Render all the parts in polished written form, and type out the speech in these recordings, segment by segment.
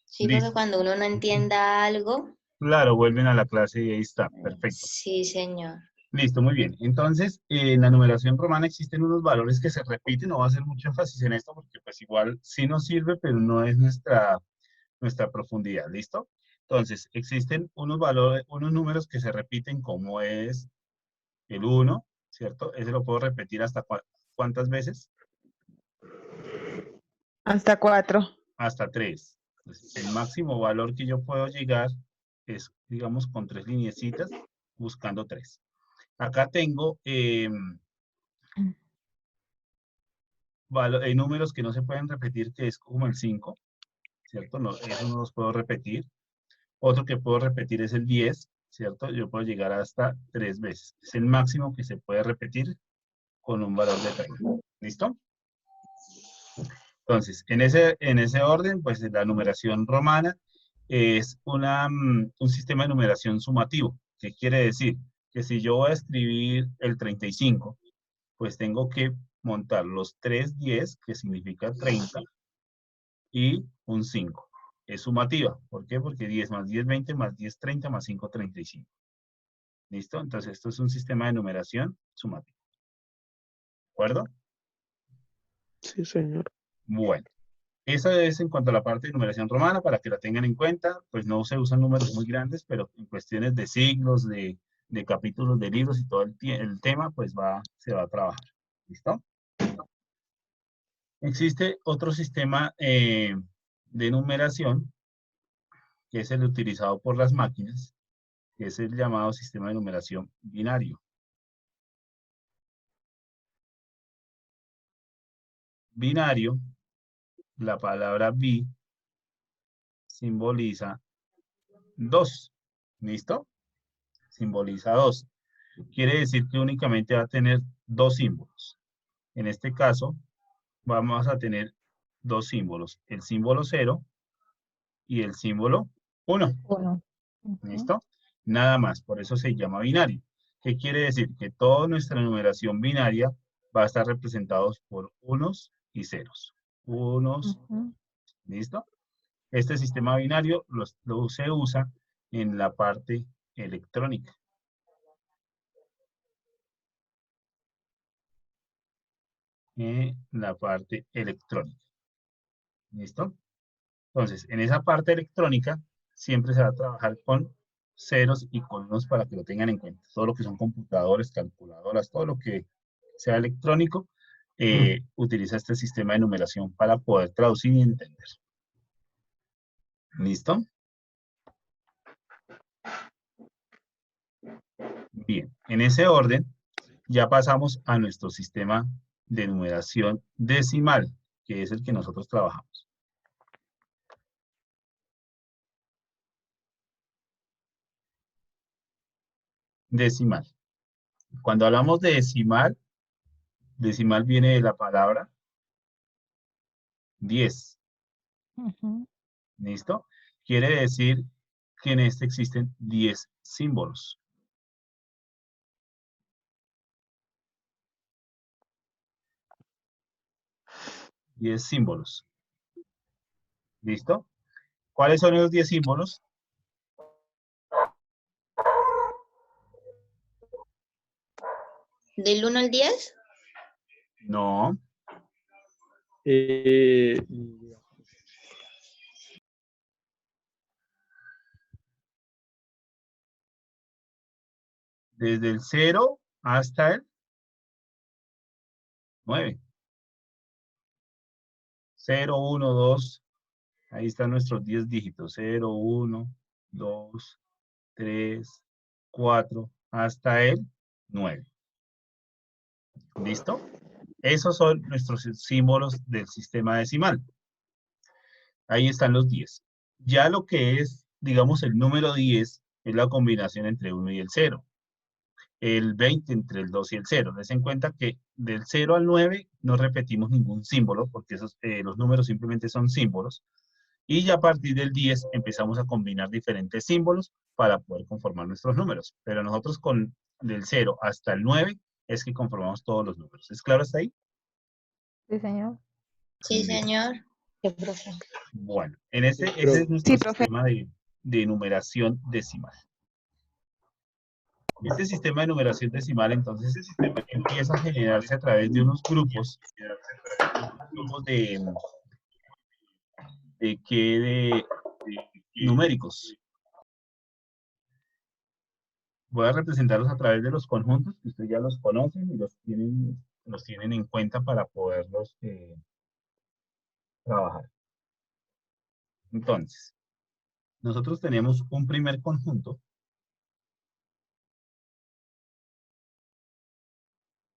Sí, porque Listo. cuando uno no entienda algo, Claro, vuelven a la clase y ahí está. Perfecto. sí, señor. Listo, muy bien. Entonces, en la numeración romana existen unos valores que se repiten. No va a hacer mucho énfasis en esto porque pues igual sí nos sirve, pero no es nuestra profundidad. ¿Listo? Entonces, existen unos valores, unos números que se repiten como es el uno, ¿cierto? Ese lo puedo repetir hasta cuántas veces. Hasta 4. Hasta 3. Entonces, el máximo valor que yo puedo llegar es, digamos, con 3 lineecitas, buscando 3. Acá tengo números que no se pueden repetir, que es como el 5, ¿cierto? No, eso no los puedo repetir. Otro que puedo repetir es el 10, ¿cierto? Yo puedo llegar hasta 3 veces. Es el máximo que se puede repetir con un valor de 30. ¿Listo? Entonces, en ese orden, pues la numeración romana es un sistema de numeración sumativo. ¿Qué quiere decir? Que si yo voy a escribir el 35, pues tengo que montar los 3 10, que significa 30, y un 5. Es sumativa. ¿Por qué? Porque 10 más 10, 20, más 10, 30, más 5, 35. ¿Listo? Entonces, esto es un sistema de numeración sumativo. ¿De acuerdo? Sí, señor. Bueno. Eso es en cuanto a la parte de numeración romana, para que la tengan en cuenta. Pues no se usan números muy grandes, pero en cuestiones de siglos, de capítulos de libros y todo el tema, pues se va a trabajar. ¿Listo? Existe otro sistema de numeración, que es el utilizado por las máquinas, que es el llamado sistema de numeración binario. Binario, la palabra bi simboliza 2. ¿Listo? Simboliza 2. Quiere decir que únicamente va a tener 2 símbolos. En este caso, vamos a tener 2 símbolos, el símbolo 0 y el símbolo 1. 1. ¿Listo? Nada más, por eso se llama binario. ¿Qué quiere decir? Que toda nuestra numeración binaria va a estar representados por unos y ceros. Unos, ¿listo? Este sistema binario se usa en la parte electrónica. En la parte electrónica. ¿Listo? Entonces, en esa parte electrónica siempre se va a trabajar con ceros y con unos para que lo tengan en cuenta. Todo lo que son computadores, calculadoras, todo lo que sea electrónico, utiliza este sistema de numeración para poder traducir y entender. ¿Listo? Bien, en ese orden ya pasamos a nuestro sistema de numeración decimal, que es el que nosotros trabajamos. Decimal. Cuando hablamos de decimal, decimal viene de la palabra 10. ¿Listo? Quiere decir que en este existen 10 símbolos. Diez símbolos. ¿Listo? ¿Cuáles son esos 10 símbolos? ¿Del 1 al 10? No. Desde el 0 hasta el 9. 0, 1, 2. Ahí están nuestros 10 dígitos. 0, 1, 2, 3, 4, hasta el 9. ¿Listo? Esos son nuestros símbolos del sistema decimal. Ahí están los 10. Ya lo que es, digamos, el número 10 es la combinación entre 1 y el 0. El 20 entre el 2 y el 0. Les en cuenta que del 0 al 9 no repetimos ningún símbolo, porque los números simplemente son símbolos. Y ya a partir del 10 empezamos a combinar diferentes símbolos para poder conformar nuestros números. Pero nosotros del 0 hasta el 9 es que conformamos todos los números. ¿Es claro hasta ahí? Sí, señor. Sí, Listo. señor. Sí, profe. Bueno, ese Profe. es nuestro Sí, profe. sistema de numeración decimal. Este sistema de numeración decimal, entonces, empieza a generarse a través de unos grupos de numéricos. Voy a representarlos a través de los conjuntos, que ustedes ya los conocen y los tienen en cuenta para poderlos trabajar. Entonces, nosotros tenemos un primer conjunto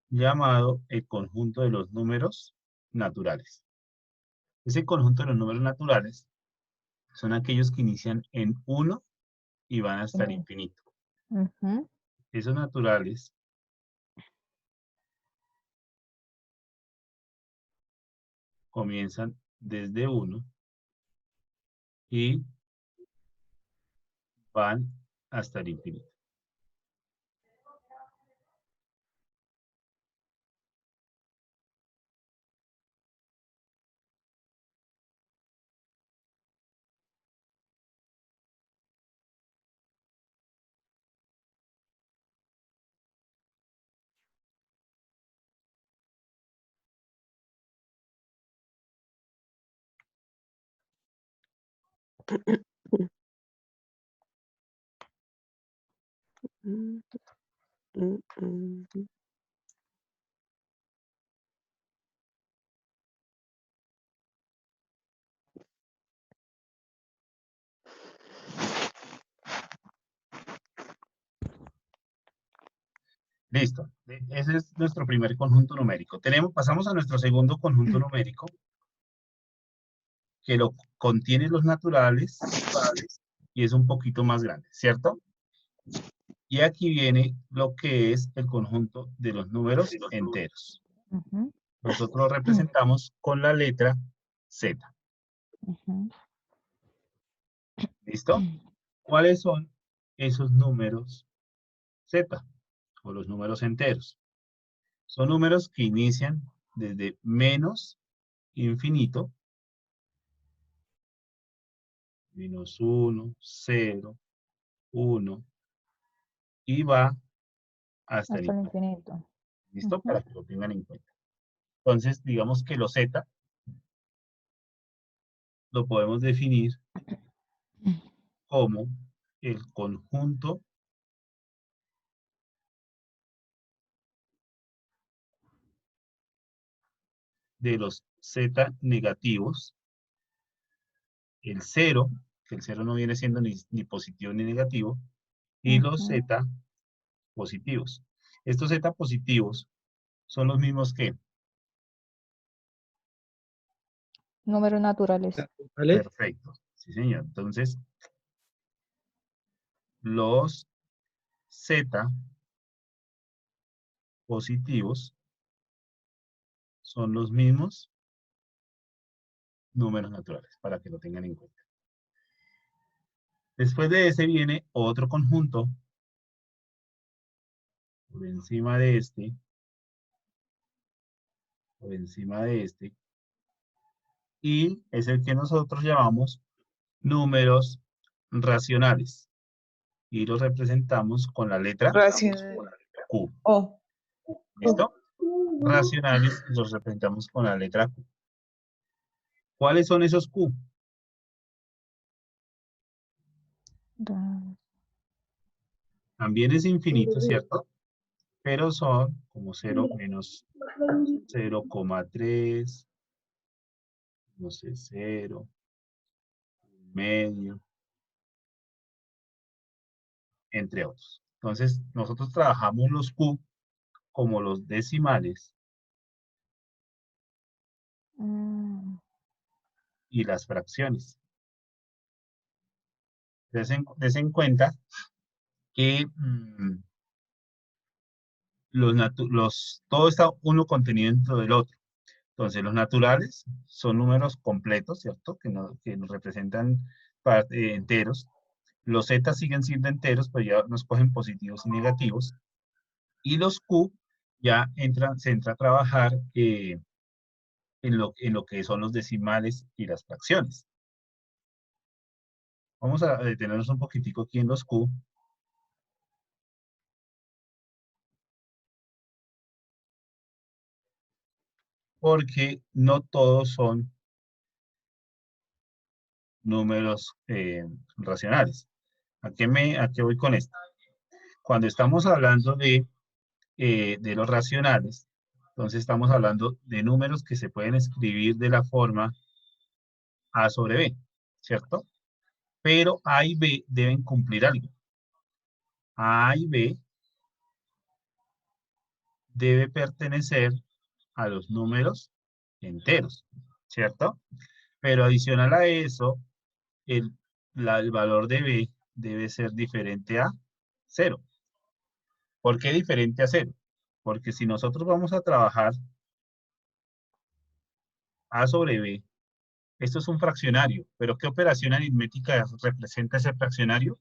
llamado el conjunto de los números naturales. Ese conjunto de los números naturales son aquellos que inician en 1 y van hasta el infinito. Ujú. Esos naturales comienzan desde 1 y van hasta el infinito. Mm, mm, mm. Listo. Ese es nuestro primer conjunto numérico. Pasamos a nuestro segundo conjunto numérico, que lo contiene los naturales y es un poquito más grande, ¿cierto? Y aquí viene lo que es el conjunto de los números enteros. Ujú, Nosotros lo representamos con la letra Z. ujú. ¿Listo? ¿Cuáles son esos números Z o los números enteros? Son números que inician desde menos infinito, menos 1, 0, 1, y va hasta el Hasta el infinito. infinito. ¿Listo? Ujú. Para que lo tengan en cuenta. Entonces, digamos que los Z lo podemos definir como el conjunto de los Z negativos, el 0, que el 0 no viene siendo ni positivo ni negativo, y los Ujú. Z positivos. Estos Z positivos son los mismos que, Números naturales. ¿Vale? perfecto, sí señor. Entonces, los Z positivos son los mismos números naturales, para que lo tengan en cuenta. Después de ese viene otro conjunto por encima de este, por encima de este, y es el que nosotros llamamos números racionales. Y los representamos con la letra Racional. Q. Oh. ¿Listo? Racionales los representamos con la letra Q. ¿Cuáles son esos Q? Da- También es infinito, ¿cierto? Pero son como 0 menos 0,3, no sé, 0, medio, entre otros. Entonces, nosotros trabajamos los Q como los decimales Mm, y las fracciones. Des en cuenta que todo está uno contenido dentro del otro. Entonces, los naturales son números completos, ¿cierto? Que nos representan enteros. Los Z siguen siendo enteros, pero ya nos cogen positivos y negativos. Y los Q ya se entra a trabajar en lo que son los decimales y las fracciones. Vamos a detenernos un poquitico aquí en los Q. Porque no todos son números racionales. ¿A qué voy con esto? Cuando estamos hablando de los racionales, entonces estamos hablando de números que se pueden escribir de la forma A sobre B, ¿cierto? Pero A y B deben cumplir algo. A y B debe pertenecer a los números enteros, ¿cierto? Pero adicional a eso, el valor de B debe ser diferente a 0. ¿Por qué diferente a 0? Porque si nosotros vamos a trabajar A sobre B, esto es un fraccionario, pero ¿qué operación aritmética representa ese fraccionario?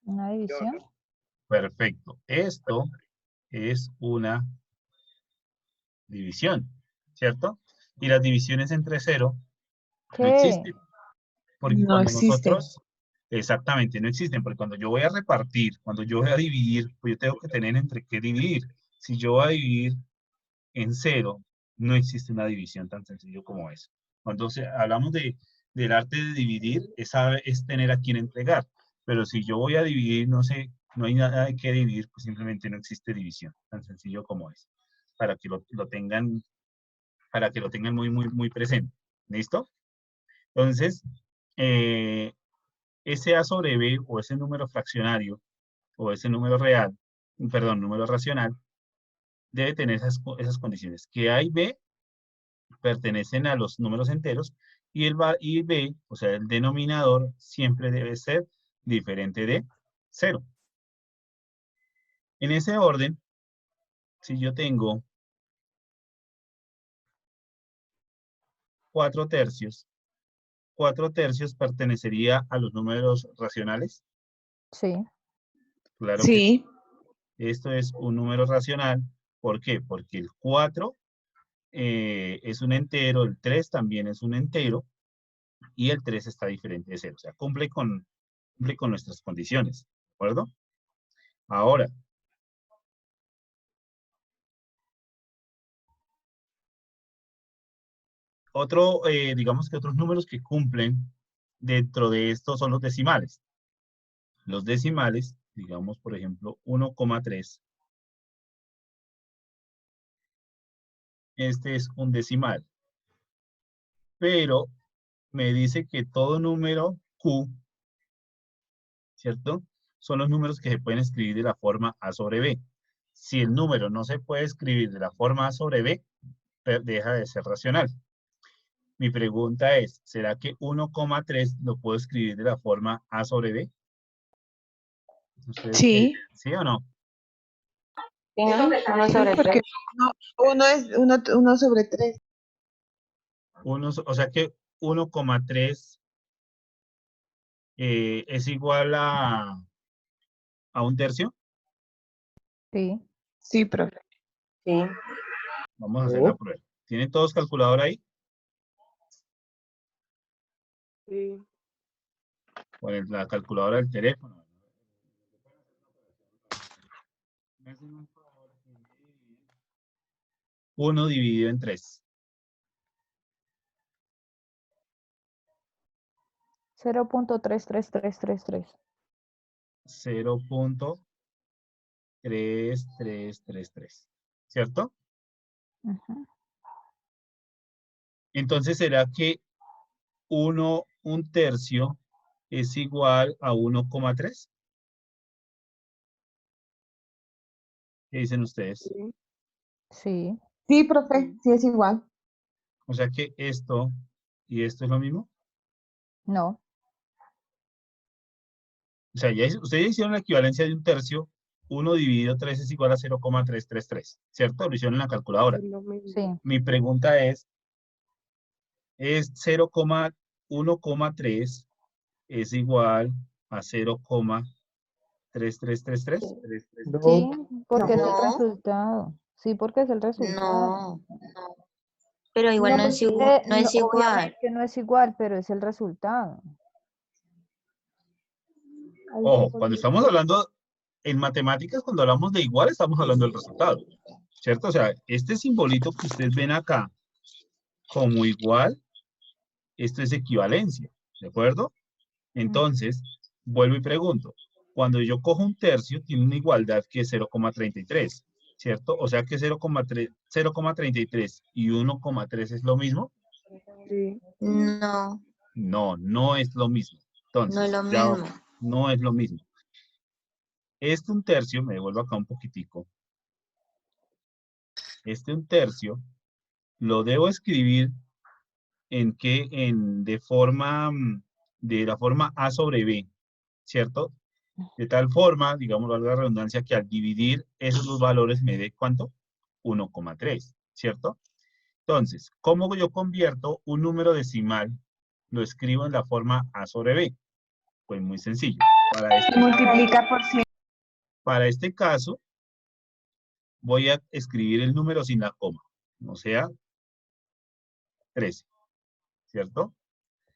Una división. Perfecto. Esto es una división, ¿cierto? Y las divisiones entre 0 no ¿Qué? existen. Porque No cuando existe. nosotros, exactamente, no existen, porque cuando yo voy a repartir, cuando yo voy a dividir, pues yo tengo que tener entre qué dividir. Si yo voy a dividir en 0, no existe una división tan sencillo como eso. Cuando hablamos del arte de dividir, es tener a quién entregar. Pero si yo voy a dividir, no sé, no hay nada que dividir, pues simplemente no existe división, tan sencillo como es. Para que lo tengan, para que lo tengan muy, muy, muy presente. ¿Listo? Entonces, ese A sobre B o ese número fraccionario o ese número real, perdón, número racional, debe tener esas condiciones. Que A y B pertenecen a los números enteros y y B, o sea, el denominador, siempre debe ser diferente de 0. En ese orden, si yo tengo 4 tercios, 4 tercios pertenecería a los números racionales. Sí. Claro que sí. Sí. Esto es un número racional. ¿Por qué? Porque el 4 es un entero, el 3 también es un entero, y el 3 está diferente de 0. O sea, cumple con nuestras condiciones. ¿De acuerdo? Ahora, digamos que otros números que cumplen dentro de estos son los decimales. Los decimales, digamos, por ejemplo, 1,3. Este es un decimal. Pero me dice que todo número Q, ¿cierto? Son los números que se pueden escribir de la forma A sobre B. Si el número no se puede escribir de la forma A sobre B, deja de ser racional. Mi pregunta es, ¿será que 1,3 lo puedo escribir de la forma A sobre B? ¿Ustedes Sí. sí o no? Uno Sí, sobre porque tres. uno es uno sobre 3. O sea que 1,3 es igual a un tercio. Sí. Sí, profe. Sí. Vamos a hacer la prueba. ¿Tienen todos calculador ahí? Sí. Con la calculadora del teléfono. Me hacen un favor. 1 dividido en 3. 0.33333. 0.3333. ¿Cierto? Ujú. Entonces, ¿será que un tercio es igual a 1,3? ¿Qué dicen ustedes? Sí. Sí, profe, sí es igual. O sea que esto y esto es lo mismo. No. O sea, ustedes hicieron la equivalencia de un tercio. 1 dividido 3 es igual a 0,333. ¿Cierto? Lo hicieron en la calculadora. Sí. Mi pregunta es 0,1,3 es igual a 0,3333. Sí, porque es el No. resultado. Sí, porque es el resultado. No. Pero igual no es igual. No es igual. Obviamente no es igual, pero es el resultado. Ojo, cuando estamos hablando en matemáticas, cuando hablamos de igual, estamos hablando del resultado, ¿cierto? O sea, este simbolito que ustedes ven acá como igual, esto es equivalencia, ¿de acuerdo? Entonces, vuelvo y pregunto, cuando yo cojo un tercio, tiene una igualdad que es 0,33, ¿cierto? O sea que 0,33 y 1,3 es lo mismo. Sí. No, No, no es lo mismo. Entonces, no es lo ya mismo. no es lo mismo. Un tercio, me devuelvo acá un poquitico. Un tercio, lo debo escribir de la forma A sobre B, ¿cierto? De tal forma, digamos, valga la redundancia, que al dividir esos dos valores me dé ¿cuánto? 1,3, ¿cierto? Entonces, ¿cómo yo convierto un número decimal? Lo escribo en la forma A sobre B. Pues muy sencillo. Se multiplica por 100. Para este caso, voy a escribir el número sin la coma, o sea, 13, ¿cierto?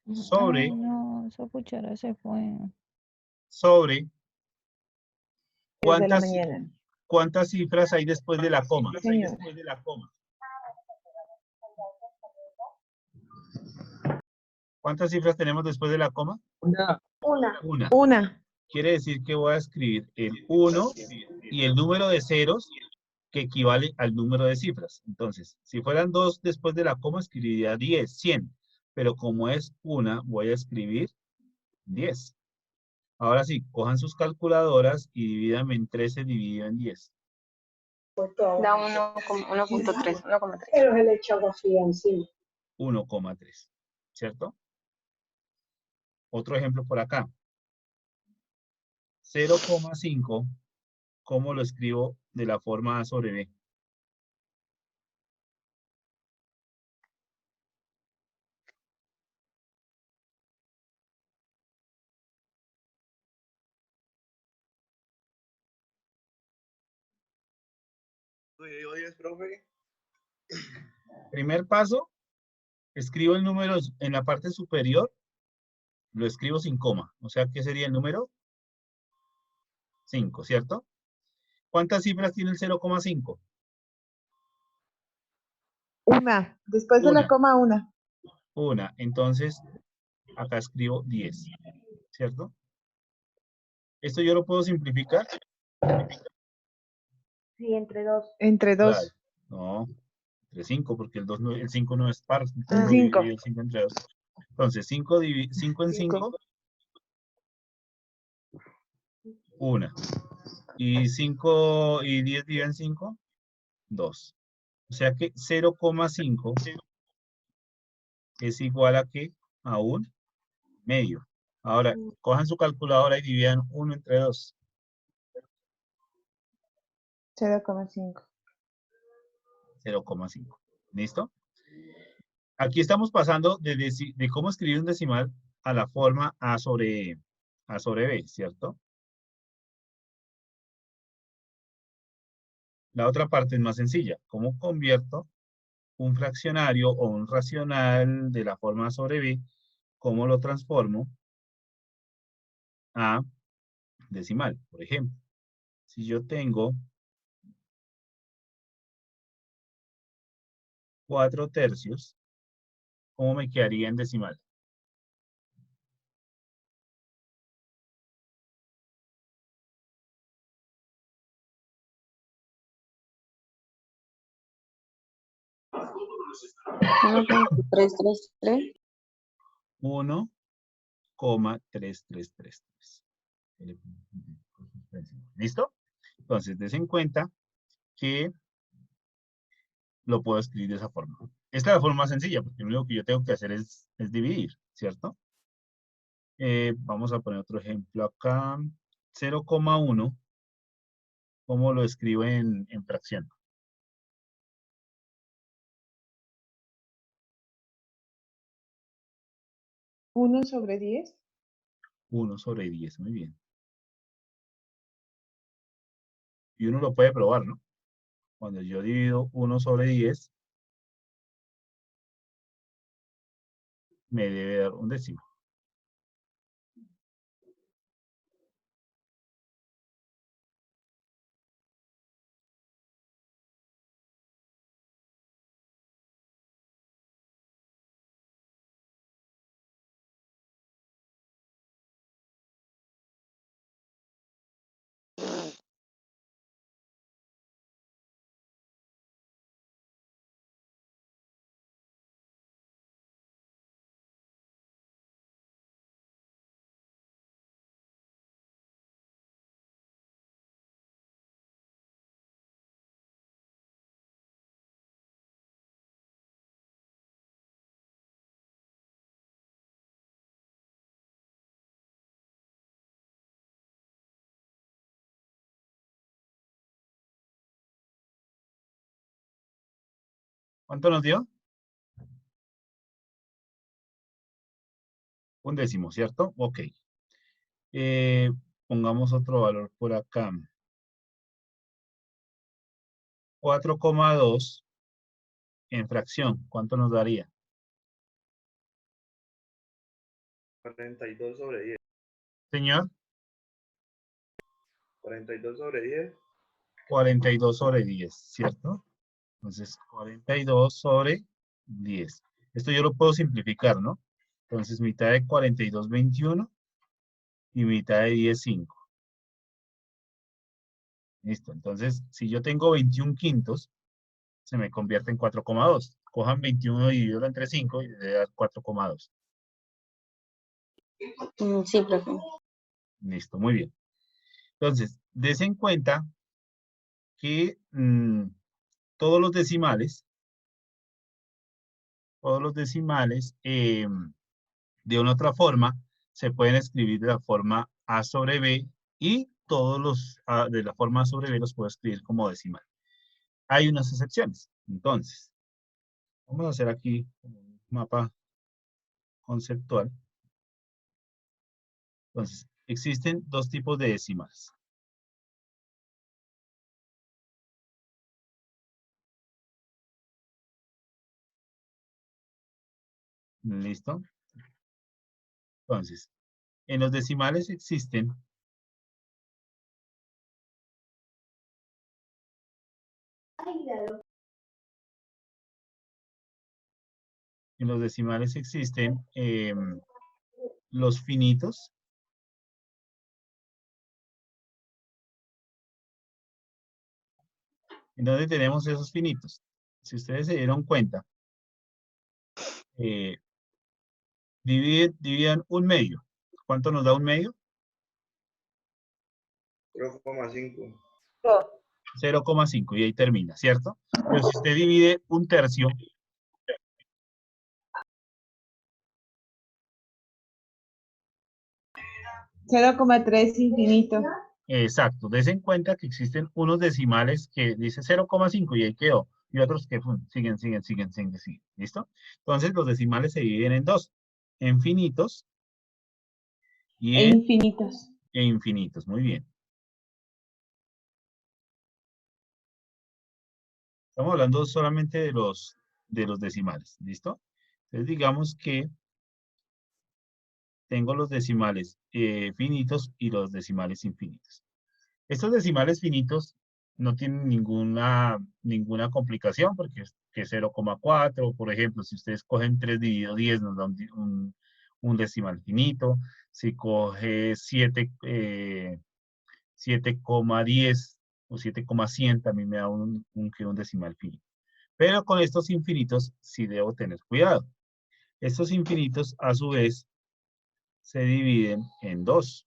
Ay, no, esa cuchara se fue. Sobre, Desde la ¿cuántas, mañana. ¿cuántas cifras hay después de la coma? Sí, señor. ¿Cuántas cifras tenemos después de la coma? Una. Una. Una. Quiere decir que voy a escribir el 1 y el número de ceros que equivale al número de cifras. Entonces, si fueran 2 después de la coma, escribiría 10, 100. Pero como es una, voy a escribir 10. Ahora sí, cojan sus calculadoras y divídanme en 13 dividido en 10. Da 1,3. Pero se le echó agua fría encima. 1,3, ¿cierto? Otro ejemplo por acá. 0,5, ¿cómo lo escribo de la forma A sobre B? Primer paso, escribo el número en la parte superior, lo escribo sin coma. O sea, ¿qué sería el número? 5, ¿cierto? ¿Cuántas cifras tiene el 0,5? Una. Después de la Una. coma, una. Una. Entonces, acá escribo 10, ¿cierto? ¿Esto yo lo puedo simplificar? Sí, entre dos. Entre Claro. dos. No, entre 5, porque el 5 no es par. Ah, Tengo cinco. dividido el 5 entre 2. Entonces, 5 en 5, 1. Y 5 y 10 dividido en 5, 2. O sea que 0,5 es igual a ¿qué? A un medio. Ahora, cojan su calculadora y dividan 1 entre 2. 0,5. 0,5. ¿Listo? Aquí estamos pasando de cómo escribir un decimal a la forma A sobre B, ¿cierto? La otra parte es más sencilla. ¿Cómo convierto un fraccionario o un racional de la forma A sobre B? ¿Cómo lo transformo a decimal? Por ejemplo, si yo tengo 4 tercios, ¿cómo me quedaría en decimal? Tres, tres, tres. 1,3333. ¿Listo? Entonces, des en cuenta que lo puedo escribir de esa forma. Esta es la forma más sencilla, porque lo único que yo tengo que hacer es dividir, ¿cierto? Vamos a poner otro ejemplo acá. 0,1, ¿cómo lo escribo en fracción? 1 sobre 10. 1 sobre 10, muy bien. Y uno lo puede probar, ¿no? Cuando yo divido 1 sobre 10, me debe dar un décimo. ¿Cuánto nos dio? Un décimo, ¿cierto? Ok. Pongamos otro valor por acá. 4,2 en fracción. ¿Cuánto nos daría? 42 sobre 10. Señor, 42 sobre 10. 42 sobre 10, ¿cierto? Entonces, 42 sobre 10. Esto yo lo puedo simplificar, ¿no? Entonces, mitad de 42, 21 y mitad de 10, 5. Listo. Entonces, si yo tengo 21 quintos, se me convierte en 4,2. Cojan 21 y divídelo entre 5 y le da 4,2. Sí, profe. Listo, muy bien. Entonces, des en cuenta que todos los decimales, de una u otra forma, se pueden escribir de la forma A sobre B y todos los de la forma A sobre B los puedo escribir como decimal. Hay unas excepciones. Entonces, vamos a hacer aquí un mapa conceptual. Entonces, existen dos tipos de decimales. ¿Listo? Entonces, en los decimales existen los finitos. ¿En dónde tenemos esos finitos? Si ustedes se dieron cuenta, dividan un medio. ¿Cuánto nos da un medio? 0,5. 0,5 y ahí termina, ¿cierto? Pero si usted divide un tercio, 0,3 infinito. exacto, des en cuenta que existen unos decimales que dice 0,5 y ahí quedó, y otros que siguen, siguen. ¿Listo? Entonces los decimales se dividen en dos, en finitos y E en infinitos. infinitos. Muy bien. Estamos hablando solamente de los decimales, ¿listo? Entonces digamos que tengo los decimales finitos y los decimales infinitos. Estos decimales finitos no tienen ninguna complicación porque es que 0,4, por ejemplo, si ustedes cogen 3 dividido 10 nos da un decimal finito. Si coge 7,10 o 7,100 también me da un decimal finito. Pero con estos infinitos sí debo tener cuidado. Estos infinitos a su vez se dividen en dos.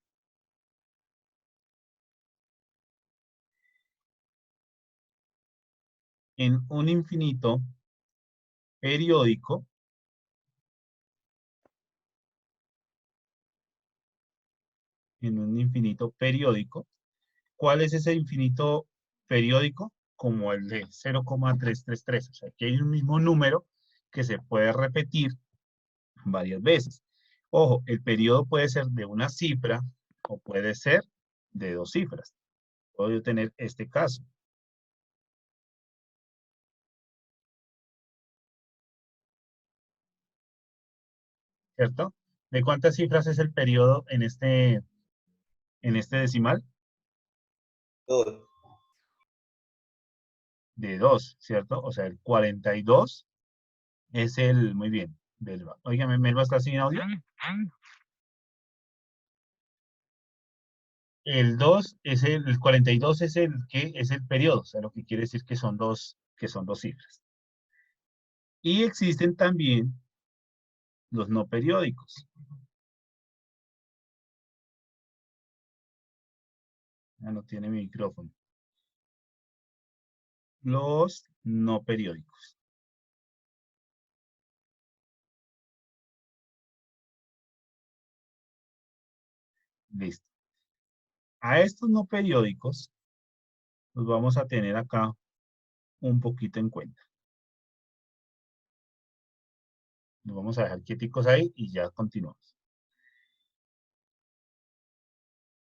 En un infinito periódico, ¿cuál es ese infinito periódico? Como el de 0,333. O sea, que hay un mismo número que se puede repetir varias veces. Ojo, el periodo puede ser de una cifra o puede ser de dos cifras. Puedo yo tener este caso. ¿cierto? ¿De cuántas cifras es el periodo en este decimal? 2. De 2, ¿cierto? O sea, el 42 es el, muy bien, Melba. Óigame, Melba, ¿está sin audio? El 2 es el 42 es el que es el periodo, o sea, lo que quiere decir que son dos cifras. Y existen también los no periódicos. Ya no tiene mi micrófono. Los no periódicos. Listo. A estos no periódicos los vamos a tener acá un poquito en cuenta. Los vamos a dejar quieticos ahí y ya continuamos.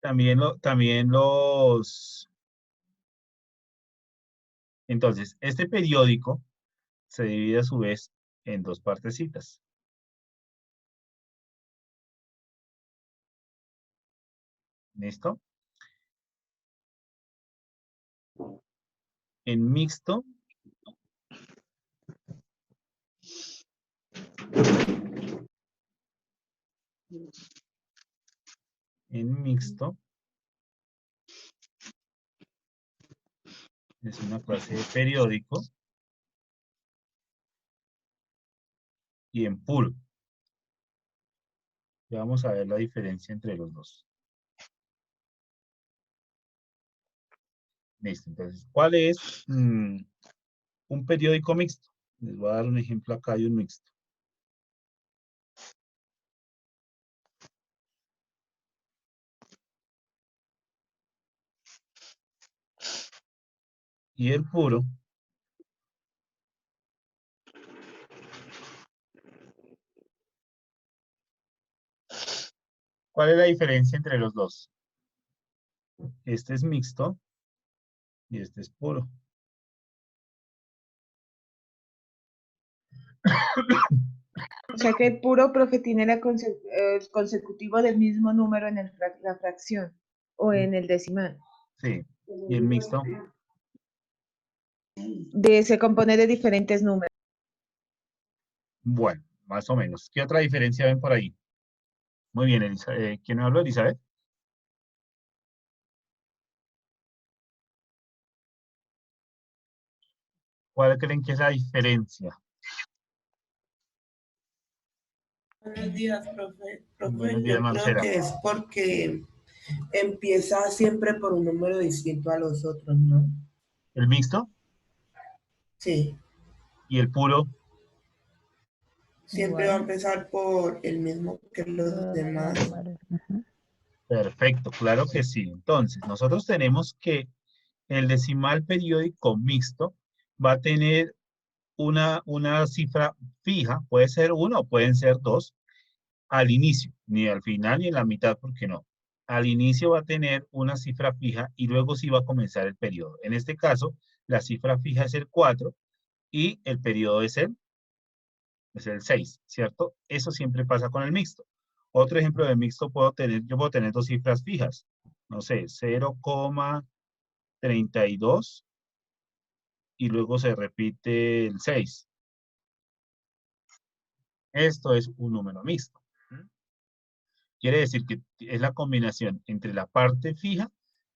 También los... Entonces, este periódico se divide a su vez en dos partecitas. ¿Listo? En mixto, es una clase de periódico, y en puro. Ya vamos a ver la diferencia entre los dos. Listo, entonces, ¿cuál es un periódico mixto? Les voy a dar un ejemplo acá de un mixto. Y el puro ¿cuál es la diferencia entre los dos? Este es mixto y este es puro. O sea que el puro, profe, tiene el consecutivo del mismo número en la fracción o en el decimal. Sí, y el mixto. Se compone de diferentes números. Bueno, más o menos. ¿Qué otra diferencia ven por ahí? Muy bien, ¿quién me habló, Elizabeth? ¿Cuál creen que es la diferencia? Buenos días, profe. Buenos días, Yo creo Marcela. que es porque empieza siempre por un número distinto a los otros, ¿no? ¿El mixto? Sí, ¿Y el puro? siempre va a empezar por el mismo que los demás. Perfecto, claro que sí. Entonces, nosotros tenemos que el decimal periódico mixto va a tener una cifra fija, puede ser 1 o pueden ser 2, al inicio, ni al final ni en la mitad, porque no. Al inicio va a tener una cifra fija y luego sí va a comenzar el periodo. En este caso, la cifra fija es el 4 y el periodo es el 6, ¿cierto? Eso siempre pasa con el mixto. Otro ejemplo de mixto yo puedo tener dos cifras fijas. No sé, 0,32 y luego se repite el 6. Esto es un número mixto. Quiere decir que es la combinación entre la parte fija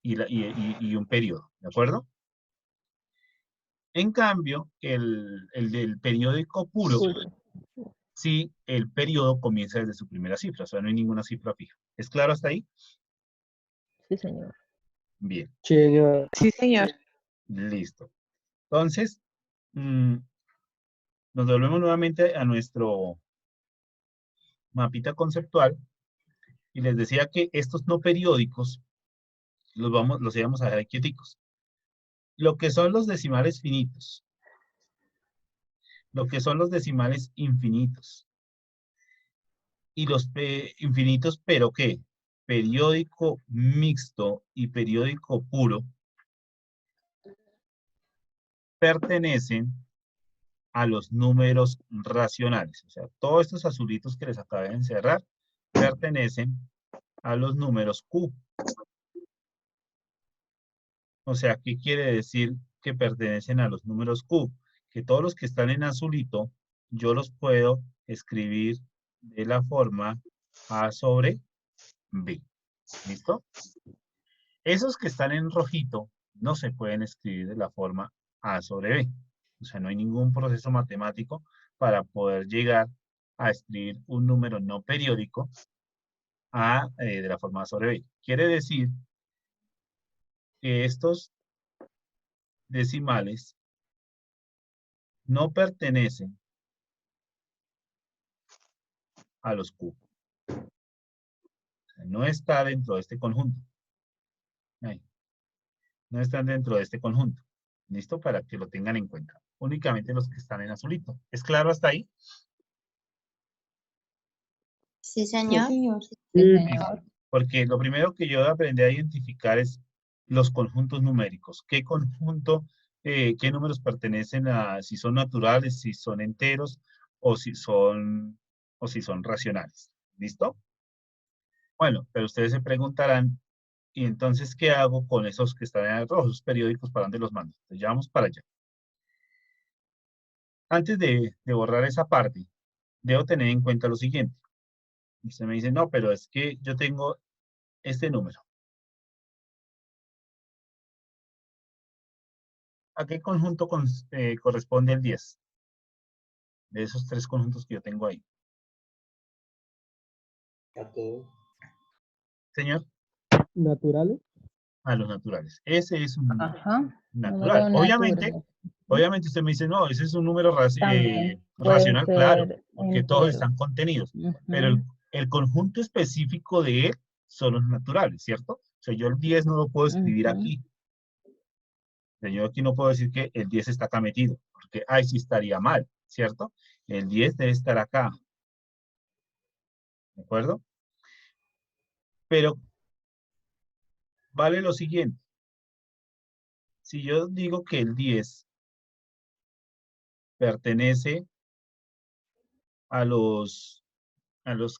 y un periodo, ¿de acuerdo? En cambio, el del periódico puro, sí, el periodo comienza desde su primera cifra, o sea, no hay ninguna cifra fija. ¿Es claro hasta ahí? Sí, señor. Bien, Sí, señor. listo. Entonces, nos volvemos nuevamente a nuestro mapita conceptual y les decía que estos no periódicos los íbamos a dejar quieticos. Lo que son los decimales finitos, lo que son los decimales infinitos y los infinitos, pero ¿qué? Periódico mixto y periódico puro pertenecen a los números racionales. O sea, todos estos azulitos que les acabé de encerrar pertenecen a los números Q. O sea, ¿qué quiere decir que pertenecen a los números Q? Que todos los que están en azulito, yo los puedo escribir de la forma A sobre B. ¿Listo? Esos que están en rojito no se pueden escribir de la forma A sobre B. O sea, no hay ningún proceso matemático para poder llegar a escribir un número no periódico de la forma A sobre B. Quiere decir que estos decimales no pertenecen a los Q. O sea, no está dentro de este conjunto. Ahí. No están dentro de este conjunto. ¿Listo? Para que lo tengan en cuenta. Únicamente los que están en azulito. ¿Es claro hasta ahí? Sí, Sí, señor. señor. Sí, señor. Porque lo primero que yo aprendí a identificar es los conjuntos numéricos. ¿Qué conjunto, qué números pertenecen a, si son naturales, si son enteros, o si son racionales? ¿Listo? Bueno, pero ustedes se preguntarán, ¿y entonces qué hago con esos que están en rojo, esos periódicos, para dónde los mando? Entonces ya vamos para allá. Antes de borrar esa parte, debo tener en cuenta lo siguiente. Usted me dice, no, pero es que yo tengo este número. ¿A qué conjunto corresponde el 10? De esos tres conjuntos que yo tengo ahí. A todo. Señor, ¿Naturales? a los naturales. Ese es un Ajá. natural. Número Obviamente, natural. obviamente usted me dice, no, ese es un número También puede racional, claro, ser porque todos entero. están contenidos. Pero Ujú. el conjunto específico de él son los naturales, ¿cierto? O sea, yo el 10 no lo puedo escribir Ujú. aquí. O sea, yo aquí no puedo decir que el 10 está acá metido, porque ahí sí estaría mal, ¿cierto? El 10 debe estar acá, ¿de acuerdo? Pero vale lo siguiente. Si yo digo que el 10 pertenece a los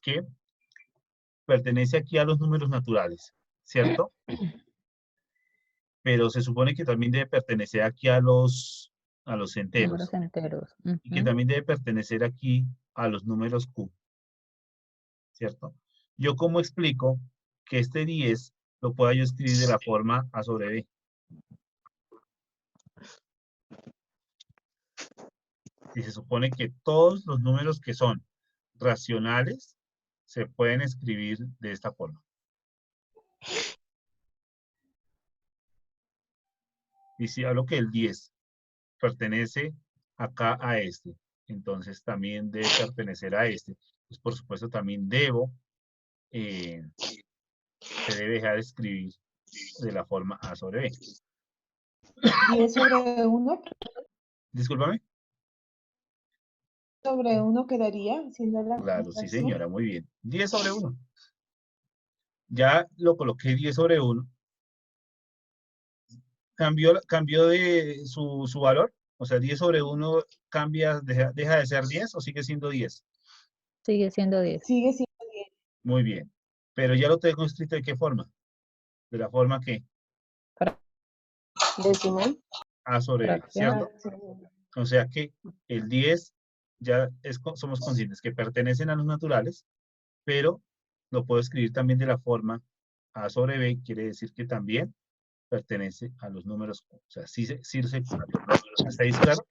que pertenece aquí a los números naturales, ¿cierto? Pero se supone que también debe pertenecer aquí a los enteros Números enteros. y que Ujú. también debe pertenecer aquí a los números Q, ¿cierto? Yo cómo explico que este 10 lo pueda yo escribir de la forma A sobre B. Si se supone que todos los números que son racionales se pueden escribir de esta forma. Y si hablo que el 10 pertenece acá a este, entonces también debe pertenecer a este. Pues por supuesto también se debe dejar de escribir de la forma A sobre B. 10 sobre 1 Discúlpame. sobre 1 quedaría, siendo la Claro, sí fracción. señora, muy bien. 10 sobre 1. Ya lo coloqué 10 sobre 1. ¿Cambió de su valor? O sea, 10 sobre 1 cambia, deja de ser 10 o sigue siendo 10. Sigue siendo 10. Sigue siendo 10. Muy bien. Pero ya lo tengo escrito ¿de qué forma? De la forma que Decimal. A sobre B, Fracción. ¿cierto? O sea que el 10 ya somos conscientes que pertenecen a los naturales, pero lo puedo escribir también de la forma A sobre B, quiere decir que también pertenece a los números Q. O sea, sí se cumple. ¿Hasta ahí es claro?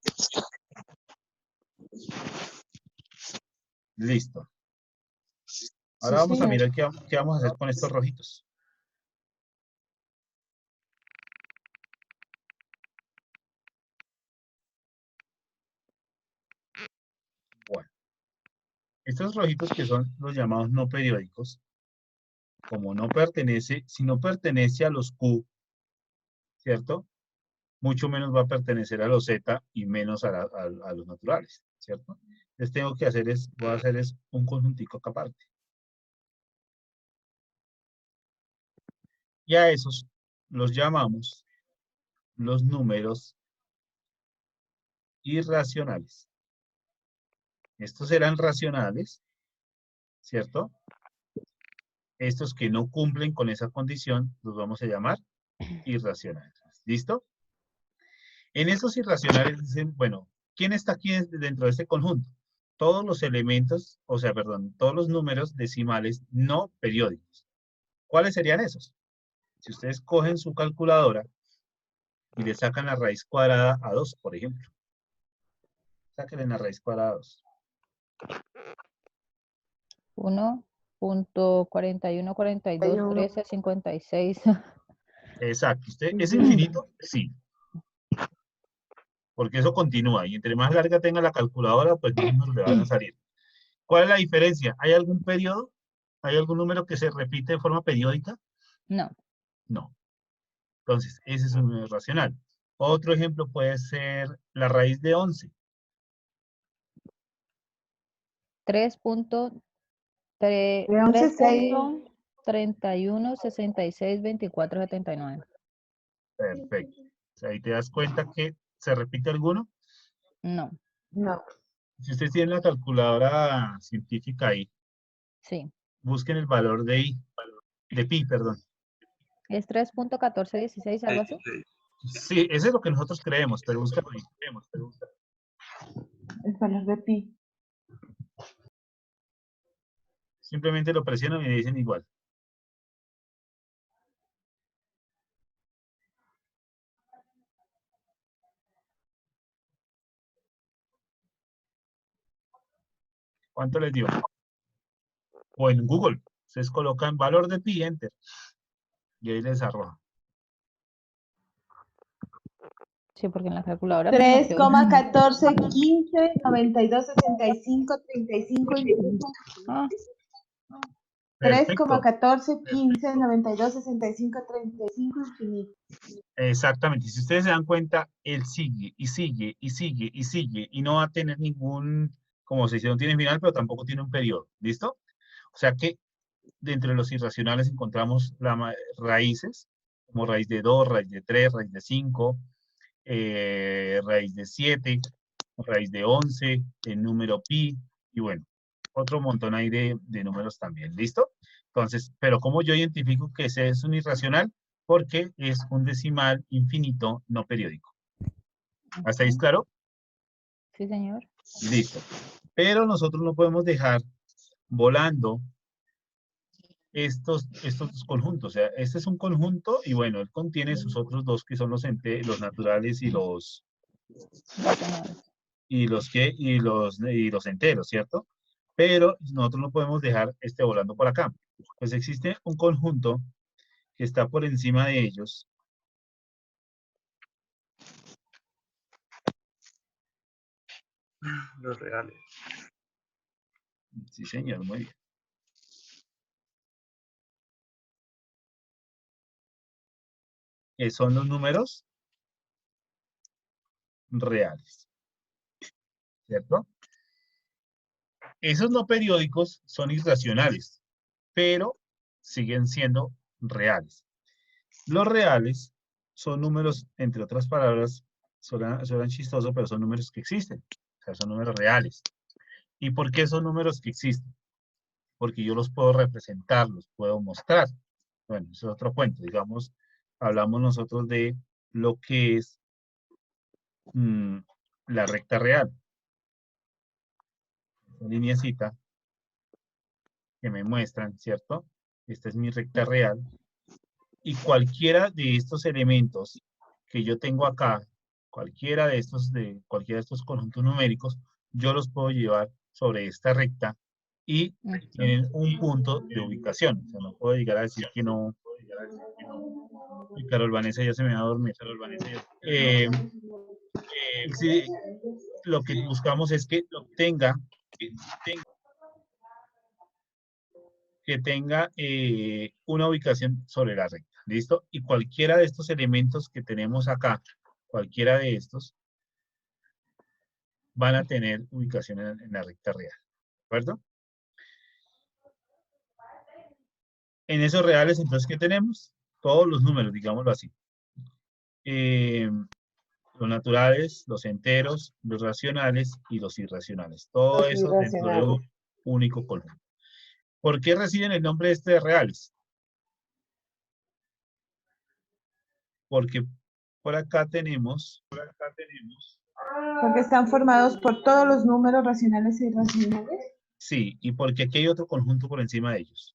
Listo. Ahora Sí, vamos a señor. mirar qué vamos a hacer con estos rojitos. Bueno, estos rojitos que son los llamados no periódicos, como no pertenece, si no pertenece a los Q, ¿cierto? Mucho menos va a pertenecer a los Z y menos a los naturales, ¿cierto? Entonces tengo que hacer voy a hacer un conjuntico acá aparte. Y a esos los llamamos los números irracionales. Estos serán racionales, ¿cierto? Estos que no cumplen con esa condición los vamos a llamar irracionales. ¿Listo? En esos irracionales dicen, bueno, ¿quién está aquí dentro de este conjunto? Todos los elementos, o sea, perdón, todos los números decimales no periódicos. ¿Cuáles serían esos? Si ustedes cogen su calculadora y le sacan la raíz cuadrada a 2, por ejemplo. Sáquenle la raíz cuadrada a 2. 1.41421356. Exacto. ¿Es infinito? Sí. Porque eso continúa. Y entre más larga tenga la calculadora, pues más números le van a salir. ¿Cuál es la diferencia? ¿Hay algún periodo? ¿Hay algún número que se repite de forma periódica? No. No. Entonces, ese es un número racional. Otro ejemplo puede ser la raíz de 11. 3.31662479. Perfecto. O sea, ahí te das cuenta que se repite alguno. No. No. Si ustedes tienen la calculadora científica ahí, Sí. busquen el valor de pi, perdón. Es 3.1416, algo así. Sí, ese es lo que nosotros creemos, pero búscalo ahí. El valor de pi. Simplemente lo presionan y le dicen igual. ¿Cuánto les dio? O en Google, ustedes colocan valor de pi, enter. Y ahí les arroja. Sí, porque en la calculadora me salió. 3,1415926535 infinito. Ah, Perfecto. 3,1415926535 infinito. Exactamente. Si ustedes se dan cuenta, él sigue y sigue y sigue y sigue y no va a tener ningún, como se dice, no tiene final, pero tampoco tiene un periodo. ¿Listo? O sea que dentro de los irracionales encontramos raíces, como raíz de 2, raíz de 3, raíz de 5, raíz de 7, raíz de 11, el número pi, y bueno, otro montón ahí de números también. ¿Listo? Entonces, pero ¿cómo yo identifico que ese es un irracional? Porque es un decimal infinito no periódico. ¿Hasta ahí es claro? sí, señor. Listo. Pero nosotros no podemos dejar volando estos dos conjuntos. O sea, este es un conjunto y bueno, él contiene sus otros dos que son los naturales y los enteros, ¿cierto? Pero nosotros no podemos dejar este volando por acá. Pues existe un conjunto que está por encima de ellos. Los reales. Sí, señor, muy bien. Que son los números reales. ¿Cierto? Esos no periódicos son irracionales, pero siguen siendo reales. Los reales son números, entre otras palabras, suenan chistosos, pero son números que existen. O sea, son números reales. ¿Y por qué son números que existen? Porque yo los puedo representar, los puedo mostrar. Bueno, eso es otro cuento. Digamos, hablamos nosotros de lo que es la recta real. Una lineecita que me muestran, ¿cierto? Esta es mi recta real. Y cualquiera de estos elementos que yo tengo acá, cualquiera de estos conjuntos numéricos, yo los puedo llevar sobre esta recta y tienen un punto de ubicación. O sea, no puedo llegar a decir que no. Y Carol Vanessa ya se me va a dormir. Sí, lo que buscamos es que tenga una ubicación sobre la recta. ¿Listo? Y cualquiera de estos elementos que tenemos acá, cualquiera de estos, van a tener ubicación en la recta real. ¿De acuerdo? En esos reales, entonces, ¿qué tenemos? Todos los números, digámoslo así. Los naturales, los enteros, los racionales y los irracionales. Todo Los eso dentro de un irracionales. único conjunto. ¿Por qué reciben el nombre este de reales? Porque por acá tenemos, Porque están formados por todos los números racionales e irracionales. sí, y porque aquí hay otro conjunto por encima de ellos.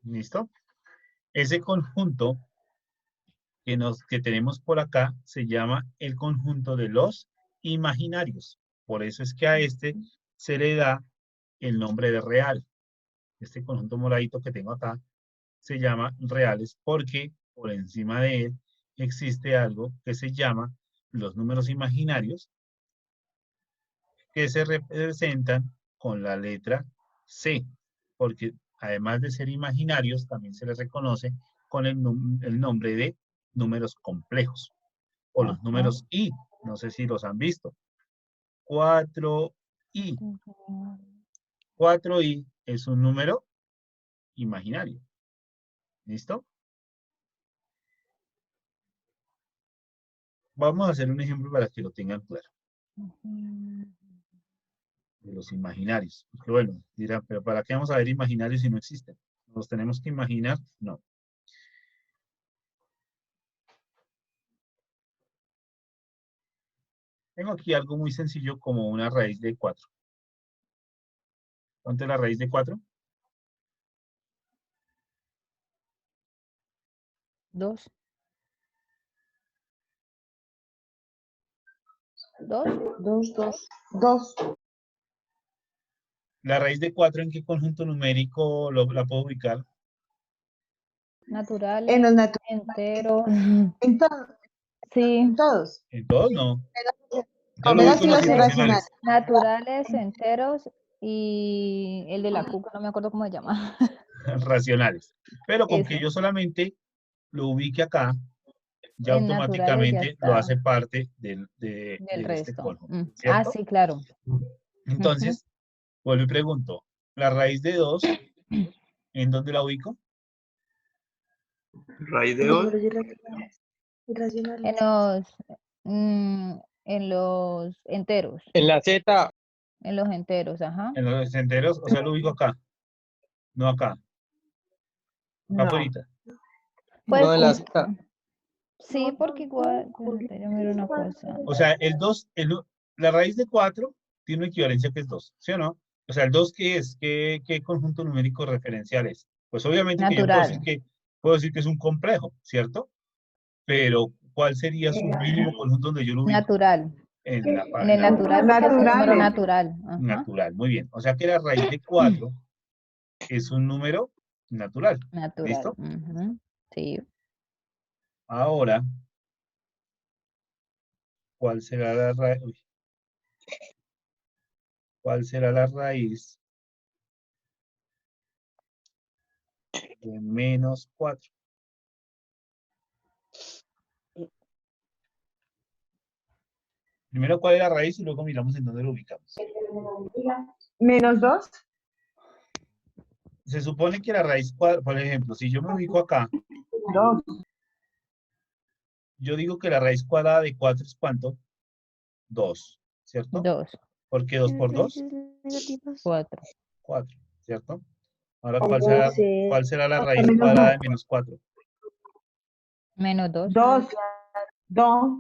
¿Listo? Ese conjunto que tenemos por acá se llama el conjunto de los imaginarios. Por eso es que a este se le da el nombre de real. Este conjunto moradito que tengo acá se llama reales porque por encima de él existe algo que se llama los números imaginarios que se representan con la letra C, porque además de ser imaginarios, también se les reconoce con el nombre de números complejos, o los números I, no sé si los han visto. 4i. 4i es un número imaginario. ¿Listo? Vamos a hacer un ejemplo para que lo tengan claro. De los imaginarios. Porque bueno, dirán, pero ¿para qué vamos a ver imaginarios si no existen? ¿Los tenemos que imaginar? No. Tengo aquí algo muy sencillo como una raíz de 4. ¿Cuánto es la raíz de 4? 2. 2. 2. ¿La raíz de 4 en qué conjunto numérico la puedo ubicar? Naturales, En los naturales. enteros. En todos. Sí, En todos. En todos no. Yo lo Menos ubico en los los irracionales. irracionales. naturales, enteros y el de la cuca, no me acuerdo cómo se llama. Racionales. Pero con que Ese. yo solamente lo ubique acá, ya En naturales ya automáticamente lo está. hace parte de Del este resto. conjunto. Ah, ¿Cierto? sí, claro. Entonces, vuelvo y pregunto, ¿la raíz de 2 en dónde la ubico? Raíz de 2. En los enteros. En la Z, En los enteros, ajá. En los enteros, o sea, lo ubico acá. No acá. No. Afuera. Pues, no en la Z. sí, porque igual, espérate, yo miro una cosa. O sea, el 2, la raíz de 4 tiene una equivalencia que es 2, ¿sí o no? O sea, el 2, ¿qué es? ¿Qué conjunto numérico referencial es? Pues obviamente que yo Natural. puedo decir que es un complejo, ¿cierto? Pero, ¿cuál sería su mínimo conjunto donde yo lo ubico? Natural. En la En el natural, porque es un número Naturales. natural. Ajá. natural, muy bien. O sea que la raíz de 4 es un número natural. Natural. ¿Listo? Ujú. Sí. Ahora, ¿cuál será la raíz? ¿Cuál será la raíz de menos 4? Primero, ¿cuál es la raíz? Y luego miramos en dónde lo ubicamos. Menos 2. Se supone que la raíz cuadrada, por ejemplo, si yo me ubico acá, 2. yo digo que la raíz cuadrada de 4 es ¿cuánto? 2, ¿cierto? 2. Porque 2 por 2, 4. 4, ¿cierto? Ahora, ¿cuál será la raíz Menos cuadrada de dos. menos 4? Menos 2. 2.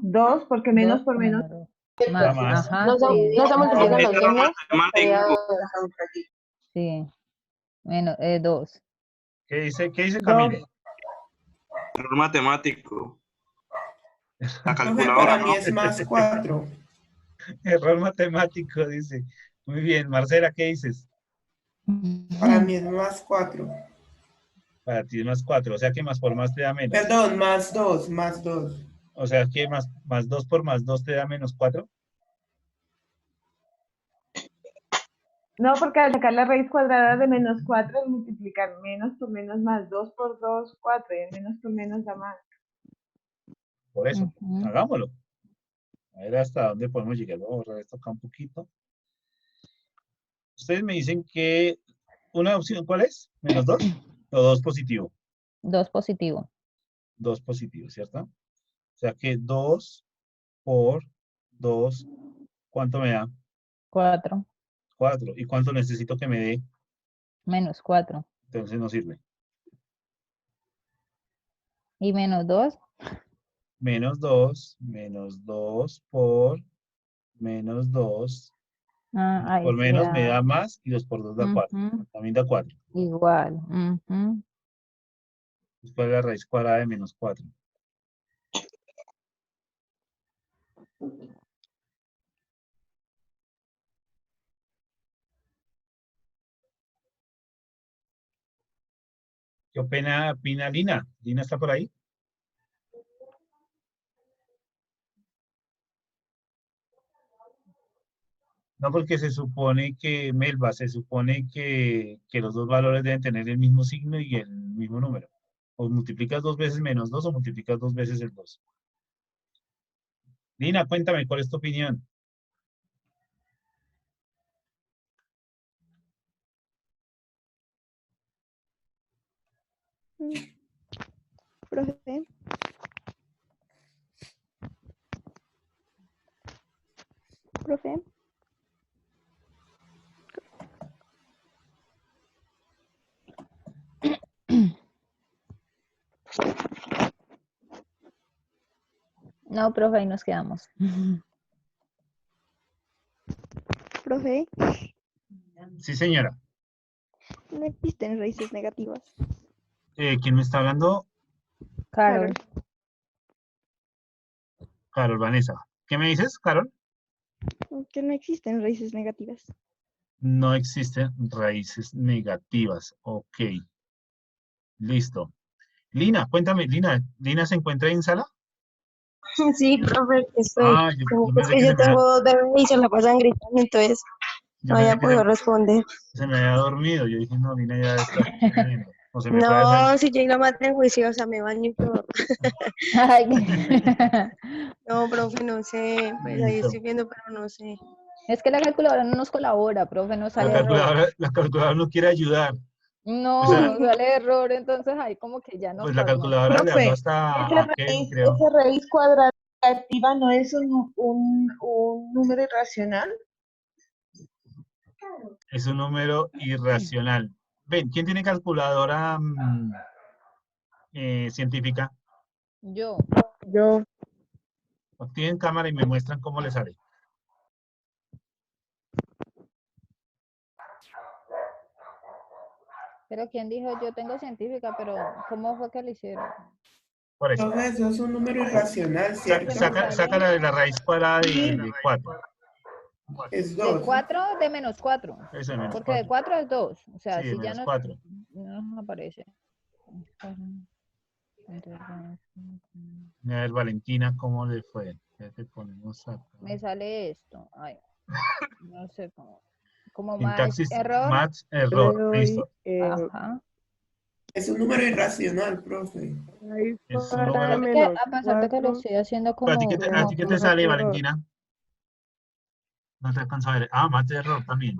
2, porque menos por menos. Nada más. Ajá, No se, sí. no se multiplican los signos. Sería Sí. Menos 2. ¿Qué dice Camilo? Error matemático. La Profe, calculadora, para ¿no? mí es más 4. Error matemático, dice. Muy bien, Marcela, ¿qué dices? Para mí es más 4. Para ti es más 4, o sea que más por más te da menos. Perdón, más 2, más 2. O sea que más 2 por más 2 te da menos 4. No, porque al sacar la raíz cuadrada de menos 4 es multiplicar menos por menos más 2 por 2, 4. Y el menos por menos da más. Por eso, Ujú. hagámoslo. A ver hasta dónde podemos llegar. Voy a borrar esto acá un poquito. Ustedes me dicen que una opción, ¿cuál es? ¿Menos 2? O 2 positivo. 2 positivo. 2 positivos, ¿cierto? O sea que 2 por 2, ¿cuánto me da? 4 4. ¿Y cuánto necesito que me dé? menos 4. Entonces no sirve. Y menos 2. Menos 2 por menos 2. Ah, ahí Por sí menos me da. da más y 2 por 2 da 4. Ujú, También da 4. igual. Ujú. ¿Cuál es la raíz cuadrada de menos 4? ¿Qué opina Lina? ¿Lina está por ahí? No, porque se supone que, Melba, se supone que los dos valores deben tener el mismo signo y el mismo número. O multiplicas 2 veces menos 2 o multiplicas 2 veces el 2. Lina, cuéntame, ¿cuál es tu opinión? Profe, profe, No, profe, ahí nos quedamos. profe, Sí, señora. no existen raíces negativas. ¿Quién me está hablando? Carol. Carol Vanessa. ¿Qué me dices, Carol? Que no existen raíces negativas. No existen raíces negativas. Ok. Listo. Lina, cuéntame, Lina se encuentra ahí en sala? Sí, profe, estoy. Ah, yo Es pensé que que yo tengo dos bebés y se la pasan gritando, entonces yo no pensé había que podido responder. se me había dormido. Yo dije, no, Lina ya está durmiendo. O se me fue a No, si yo y la madre juiciosa me baño y todo. Ay, No, profe, no sé. Pues ahí Listo. estoy viendo, pero no sé. es que la calculadora no nos colabora, profe, nos La sale error. calculadora no quiere ayudar. O No, sea, nos sale error, entonces ahí como que ya nos pues la pasó. calculadora le habló Profe, hasta a Kevin, creo. esa raíz cuadrada negativa no es un número irracional. Es un número irracional. Ven, ¿quién tiene calculadora científica? Yo. Yo. Activen cámara y me muestran cómo le sale. Pero ¿quién dijo yo tengo científica? Pero ¿cómo fue que lo hicieron? Por eso. Profe, eso es un número irracional, ¿cierto? Saca la raíz cuadrada de 4. Es De 2. 4, de menos 4. Eso de menos Porque de 4. 4 es 2. O sea, Sí, de si ya menos 4. no aparece. A ver, Valentina, ¿cómo le fue? Ya te ponemos acá. Me sale esto. Ay, no sé cómo. Como más Sintaxis, error. match, error. Listo. Ajá. Es un número irracional, profe. Es un número. Es que a pesar de que lo estoy haciendo ¿Pero como, a ti qué te sale, Valentina? No te alcanzo a ver. Ah, match, error también.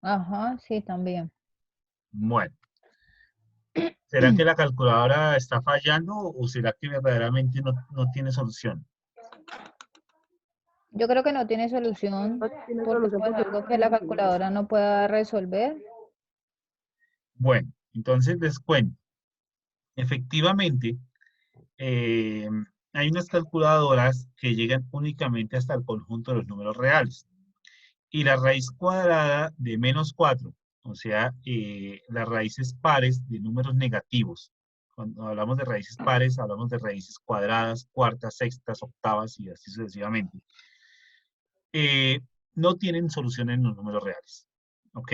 ajá, sí, también. Bueno. ¿Será que la calculadora está fallando o será que verdaderamente no tiene solución? Yo creo que no tiene solución porque es pues algo que la calculadora no pueda resolver. Bueno, entonces les cuento. Efectivamente, hay unas calculadoras que llegan únicamente hasta el conjunto de los números reales. Y la raíz cuadrada de menos 4, o sea, las raíces pares de números negativos. Cuando hablamos de raíces pares, hablamos de raíces cuadradas, cuartas, sextas, octavas y así sucesivamente. No tienen solución en los números reales, ¿ok?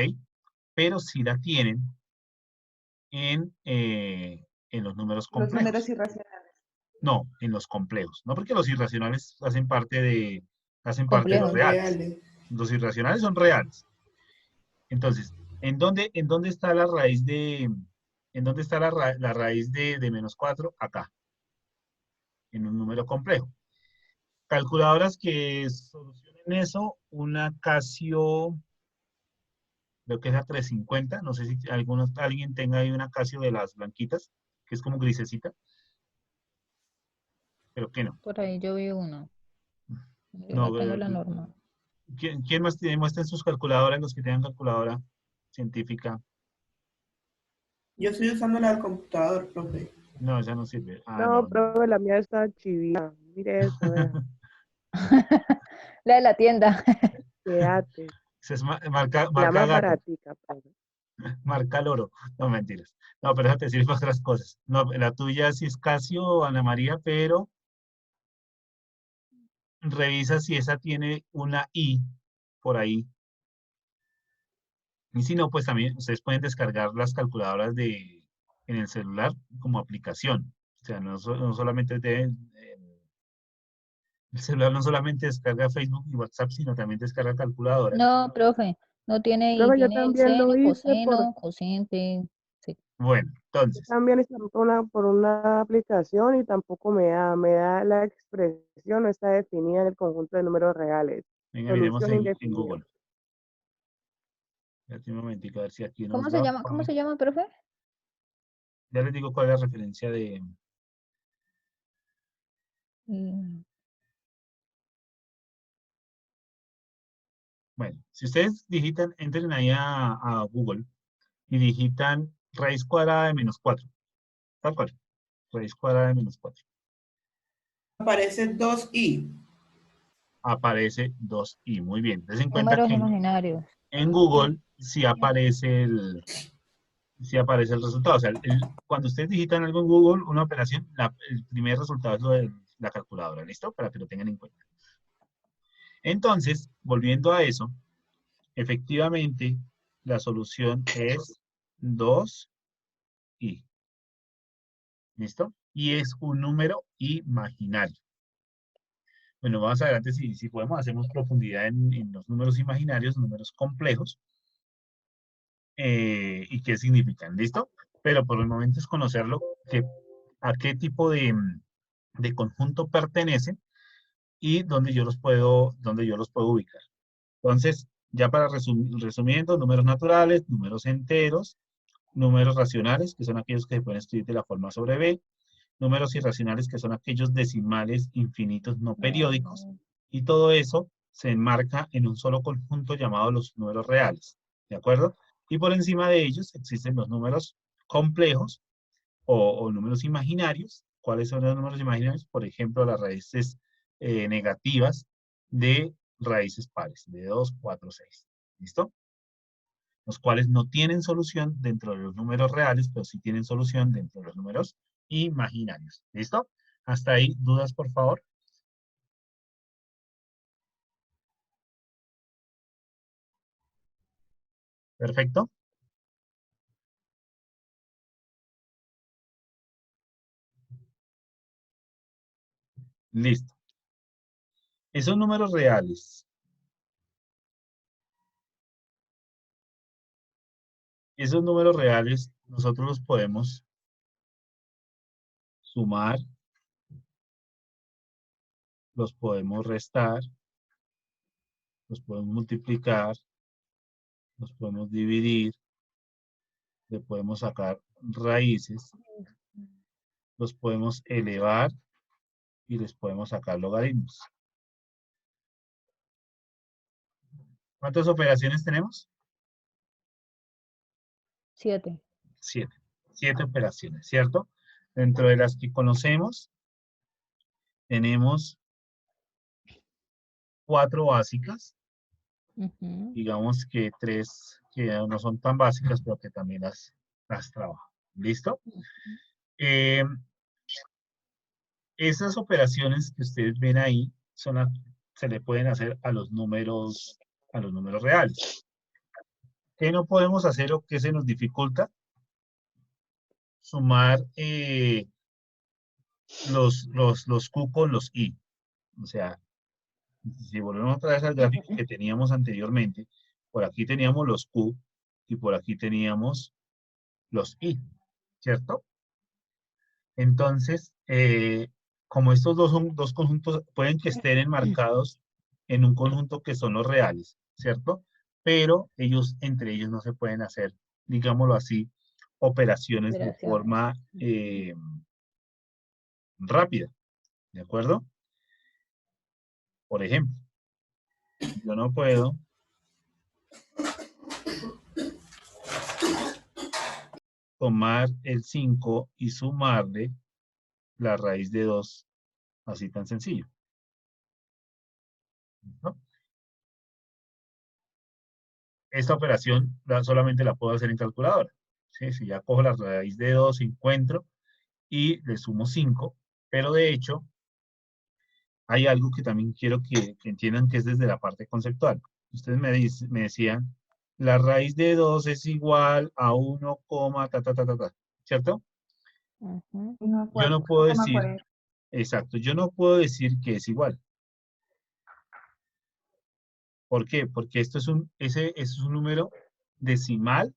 Pero sí la tienen en los números Los números complejos. irracionales. No, en los complejos. No porque los irracionales hacen parte de los Complejo. reales. Reales. Los irracionales son reales. Entonces, ¿en dónde está la raíz la raíz de menos 4? Acá, en un número complejo. Calculadoras que solucionen eso, una Casio, creo que es la 350, no sé si alguien tenga ahí una Casio de las blanquitas, que es como grisecita. Pero que no. Por ahí yo vi uno. Yo No, no tengo la norma. ¿Quién más tiene? Muestren sus calculadoras, los que tengan calculadora científica. Yo estoy usando la del computador, profe. No, esa no sirve. Ah, No, no. profe, la mía está chivía. Mire eso, vea. La de la tienda. Quédate. Esa es La marca más gato, baratica, profe. marca loro. No, mentiras. No, pero esa te sirve para otras cosas. No, la tuya sí es Casio o Ana María, pero revisa si esa tiene una I por ahí. Y si no, pues también ustedes pueden descargar las calculadoras en el celular como aplicación. O sea, no solamente el celular no solamente descarga Facebook y WhatsApp, sino también descarga calculadoras. No, profe, no tiene I, Profe, yo tiene el también lo seno, hice coseno, cociente. Sí. Bueno, yo entonces, también hice por una aplicación y tampoco me da la expresión, no está definida en el conjunto de números reales. venga, miremos Solución en indefinida. Google. Espérate un momentico, a ver si aquí nos ¿Cómo se da. llama? ¿Cómo se llama, profe? Ya les digo cuál es la referencia de... Mm, Bueno, si ustedes digitan, entren ahí a Google y digitan raíz cuadrada de menos 4. Tal cual. Raíz cuadrada de menos 4. Aparece 2i. Aparece 2i. Muy bien. Entonces en cuenta Números que imaginarios. en Google sí aparece el resultado. O sea, cuando ustedes digitan algo en Google, una operación, el primer resultado es lo de la calculadora. ¿Listo? Para que lo tengan en cuenta. Entonces, volviendo a eso, efectivamente, la solución es 2i. ¿Listo? Y es un número imaginario. Bueno, vamos adelante, si podemos, hacemos profundidad en los números imaginarios, números complejos, y qué significan, ¿listo? Pero por el momento es conocerlo, a qué tipo de conjunto pertenecen y dónde yo los puedo ubicar. Entonces, ya para resumiendo, números naturales, números enteros, números racionales, que son aquellos que se pueden escribir de la forma sobre B, números irracionales, que son aquellos decimales infinitos no periódicos, y todo eso se enmarca en un solo conjunto llamado los números reales, ¿de acuerdo? Y por encima de ellos existen los números complejos o números imaginarios. ¿Cuáles son los números imaginarios? Por ejemplo, las raíces negativas de raíces pares, de 2, 4, 6. ¿Listo? Los cuales no tienen solución dentro de los números reales, pero sí tienen solución dentro de los números imaginarios. ¿Listo? Hasta ahí, ¿dudas, por favor? Perfecto. Listo. Esos números reales. Esos números reales nosotros los podemos sumar, los podemos restar, los podemos multiplicar, los podemos dividir, le podemos sacar raíces, los podemos elevar y les podemos sacar logaritmos. ¿Cuántas operaciones tenemos? 7. 7. 7 operaciones, ¿cierto? Dentro de las que conocemos, tenemos 4 básicas. Ujú. Digamos que 3 que no son tan básicas, pero que también las trabajo. ¿Listo? Esas operaciones que ustedes ven ahí se le pueden hacer a los números reales. ¿Qué no podemos hacer o qué se nos dificulta? Sumar los Q con los I. O sea, si volvemos otra vez al gráfico que teníamos anteriormente, por aquí teníamos los Q y por aquí teníamos los I, ¿cierto? Entonces, como estos dos conjuntos pueden que estén enmarcados en un conjunto que son los reales, ¿cierto? Pero entre ellos no se pueden hacer, digámoslo así, operaciones de Operaciones. forma rápida, ¿de acuerdo? Por ejemplo, yo no puedo tomar el 5 y sumarle la raíz de 2, así tan sencillo. ¿No? Esta operación solamente la puedo hacer en calculadora. ¿Sí? Si ya cojo la raíz de 2, encuentro y le sumo 5, pero de hecho hay algo que también quiero que entiendan que es desde la parte conceptual. Ustedes me decían, la raíz de 2 es igual a 1, ¿cierto? Ujú. Yo no puedo decir, exacto, yo no puedo decir que es igual. ¿Por qué? Porque esto ese es un número decimal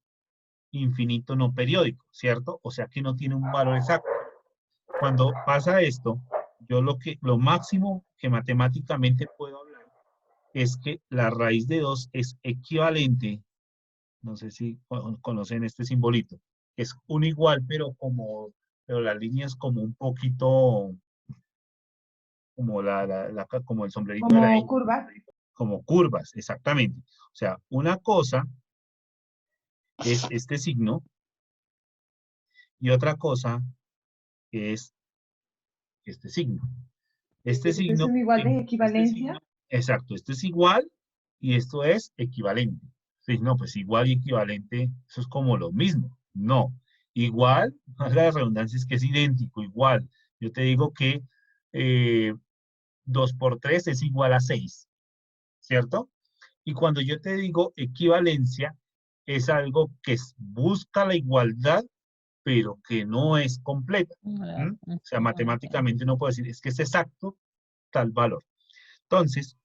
infinito no periódico, ¿cierto? O sea que no tiene un valor exacto. Cuando pasa esto, yo lo máximo que matemáticamente puedo hablar es que la raíz de 2 es equivalente, no sé si conocen este simbolito, es un igual, pero la línea es como un poquito, como como el sombrerito de la Como I, curvas. como curvas, exactamente. O sea, una cosa es este signo y otra cosa es este signo. Este ¿Esto es signo, un igual de equivalencia? exacto, esto es igual y esto es equivalente. Sí, no, pues igual y equivalente, eso es como lo mismo. No, igual, la redundancia es que es idéntico, igual. Yo te digo que 2 por 3 es igual a 6, ¿cierto? Y cuando yo te digo equivalencia, es algo que busca la igualdad, pero que no es completa. ¿Mm? O sea, matemáticamente no puedo decir, es que es exacto tal valor. Entonces,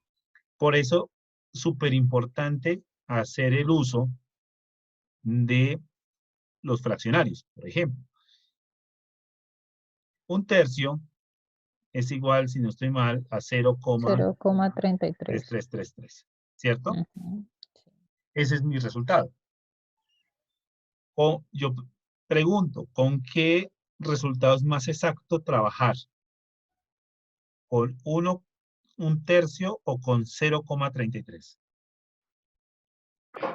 por eso, súper importante hacer el uso de los fraccionarios. Por ejemplo, un tercio es igual, si no estoy mal, a 0,33. 0,3333, ¿cierto? Ujú. Ese es mi resultado. O yo pregunto, ¿con qué resultado es más exacto trabajar? ¿Con 1 tercio o con 0,33?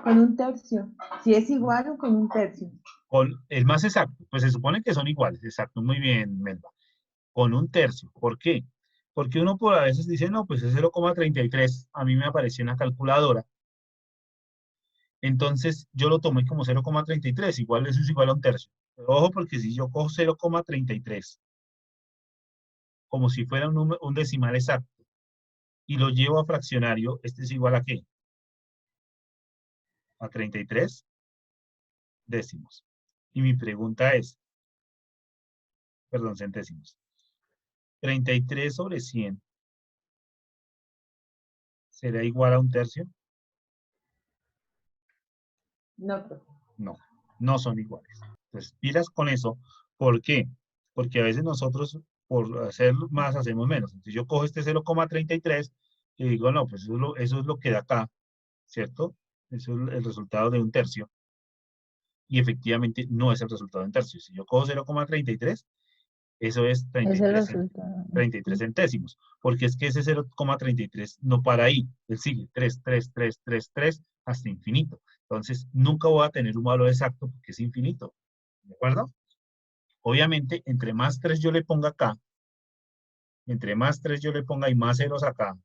Con un tercio. Si es igual o con un tercio. Con el más exacto, pues se supone que son iguales, exacto, muy bien, Melba. Con 1 tercio, ¿por qué? Porque uno por a veces dice, no, pues es 0,33, a mí me apareció en la calculadora. Entonces yo lo tomé como 0,33, igual eso es igual a 1 tercio. Pero ojo, porque si yo cojo 0,33, como si fuera un decimal exacto, y lo llevo a fraccionario, este es igual a ¿qué? A 33 décimos. Y mi pregunta es, perdón, centésimos. 33 sobre 100 ¿será igual a 1 tercio? No, profe. No, no son iguales. Entonces, pilas con eso. ¿Por qué? Porque a veces nosotros, por hacer más, hacemos menos. Entonces, yo cojo este 0,33 y digo, no, pues eso es lo que da acá, ¿cierto? Eso es el resultado de 1 tercio. Y efectivamente no es el resultado de 1 tercio. Si yo cojo 0,33, eso es Es el resultado. 33 centésimos. Porque es que ese 0,33 no para ahí. Él sigue 3 hasta infinito. Entonces, nunca voy a tener un valor exacto porque es infinito. ¿De acuerdo? Obviamente, entre más 3 yo le ponga acá, entre más 3 yo le ponga y más ceros acá,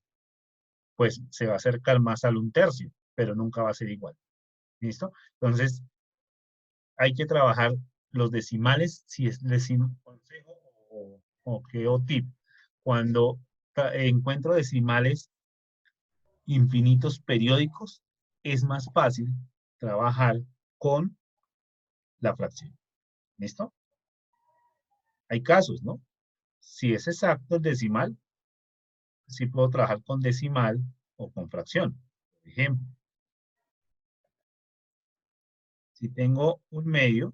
pues se va a acercar más al 1 tercio, pero nunca va a ser igual. ¿Listo? Entonces, hay que trabajar los decimales, si es consejo o tip. Cuando encuentro decimales infinitos periódicos, es más fácil trabajar con la fracción. ¿Listo? Hay casos, ¿no? Si es exacto el decimal, sí puedo trabajar con decimal o con fracción. Por ejemplo, si tengo un medio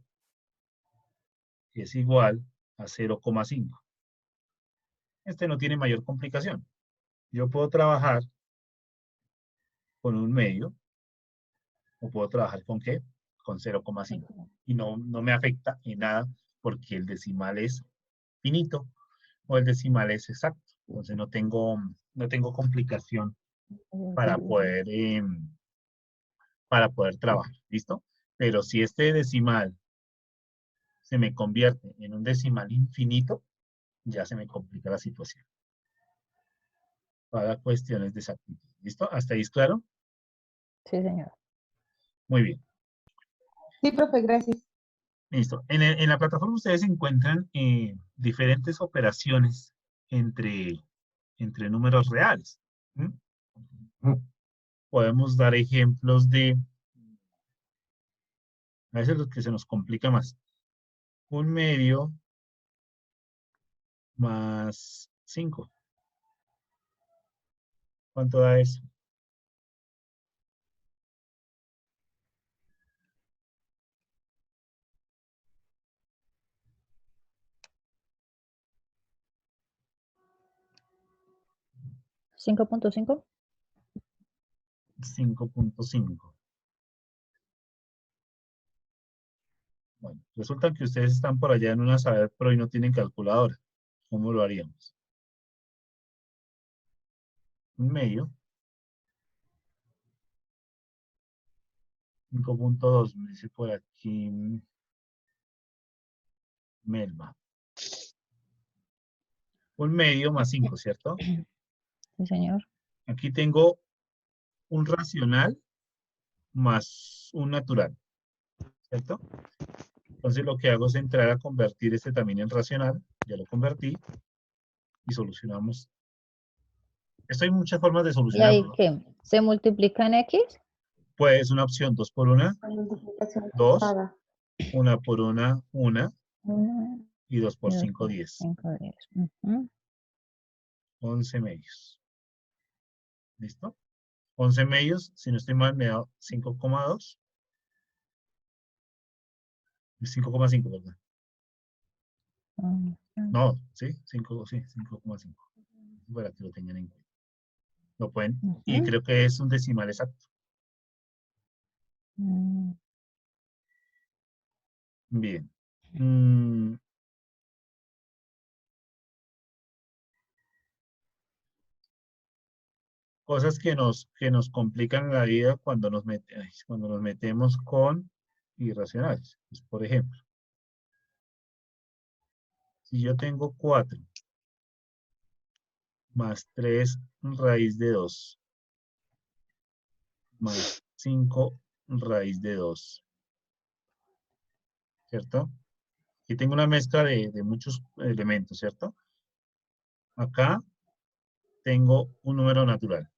que es igual a 0,5. Este no tiene mayor complicación. Yo puedo trabajar con un medio, o puedo trabajar con ¿qué? con 0,5. Y no me afecta en nada porque el decimal es finito o el decimal es exacto. Entonces no tengo complicación para poder trabajar. ¿Listo? Pero si este decimal se me convierte en un decimal infinito, ya se me complica la situación. Para cuestiones de exactitud. ¿Listo? ¿Hasta ahí es claro? Sí, señor. Muy bien. Sí, profe, gracias. Listo. En la plataforma ustedes encuentran diferentes operaciones entre números reales. ¿Mm? Podemos dar ejemplos de, a veces lo que se nos complica más. 1/2 más 5. ¿Cuánto da eso? ¿5.5? 5.5. Bueno, resulta que ustedes están por allá en una saber pro y no tienen calculadora. ¿Cómo lo haríamos? 1/2. 5.2, me dice por aquí Melba. 1/2 más 5, ¿cierto? Sí, señor. Aquí tengo un racional más un natural, ¿cierto? Entonces lo que hago es entrar a convertir este también en racional. Ya lo convertí y solucionamos. Esto hay muchas formas de ¿Y solucionarlo, ahí ¿no? qué? ¿Se multiplica en X? Pues una opción 2 por 1, La multiplicación 2, cruzada. 1 por 1, 1 1 y 2 por y 2 5, por 10. 5, 10. Ujú. 11 medios. ¿Listo? 11 medios, si no estoy mal, me da 5,2. 5,5, ¿verdad? No, sí, 5,5. Para que lo tengan en cuenta. Lo pueden, y Ujú. creo que es un decimal exacto. Mm, Bien. Cosas que nos complican la vida cuando nos metemos con irracionales. Pues, por ejemplo, si yo tengo 4 más 3 raíz de 2 más 5 raíz de 2, ¿cierto? Aquí tengo una mezcla de muchos elementos, ¿cierto? Acá tengo un número natural.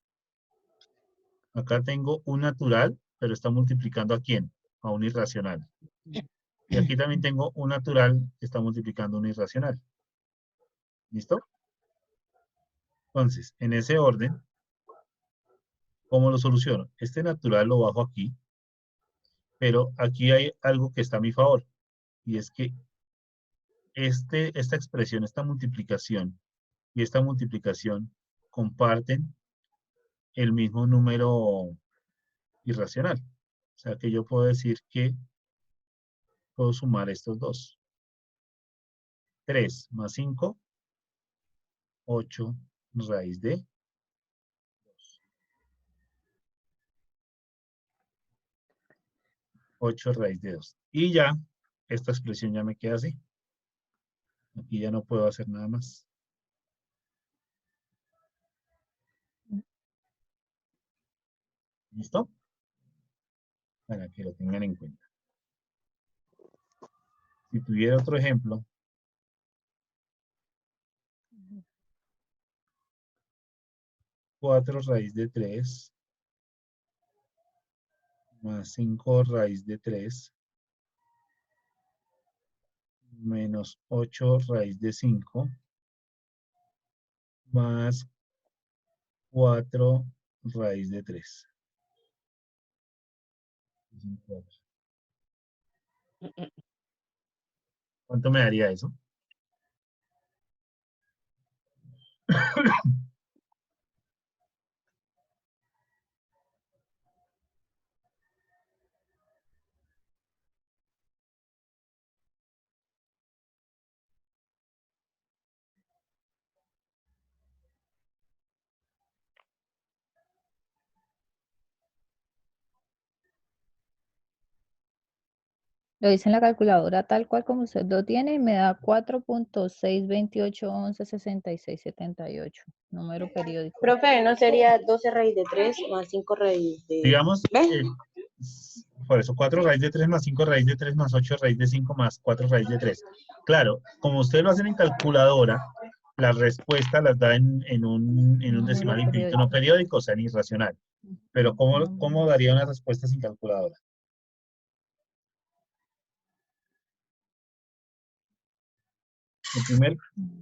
Acá tengo un natural, pero está multiplicando ¿a quién? A un irracional. Y aquí también tengo un natural que está multiplicando un irracional. ¿Listo? Entonces, en ese orden, ¿cómo lo soluciono? Este natural lo bajo aquí, pero aquí hay algo que está a mi favor. Y es que esta expresión, esta multiplicación y esta multiplicación comparten el mismo número irracional. O sea que yo puedo decir que puedo sumar estos dos. 3 más 5, 8 raíz de 8 raíz de 2. Y ya, esta expresión ya me queda así. Aquí ya no puedo hacer nada más. ¿Listo? Para que lo tengan en cuenta. Si tuviera otro ejemplo, 4 raíz de 3 más 5 raíz de 3 menos 8 raíz de 5 más 4 raíz de 3. ¿Cuánto me daría eso? Lo hice en la calculadora tal cual como usted lo tiene y me da 4.628116678. Número periódico. Profe, ¿no sería 12 raíz de 3 más 5 raíz de... Digamos, ¿Ve? por eso 4 raíz de 3 más 5 raíz de 3 más 8 raíz de 5 más 4 raíz de 3. Claro, como ustedes lo hacen en calculadora, las respuestas las da en un Número decimal infinito periódico. no periódico, o sea, en irracional. Pero ¿cómo daría una respuesta sin calculadora?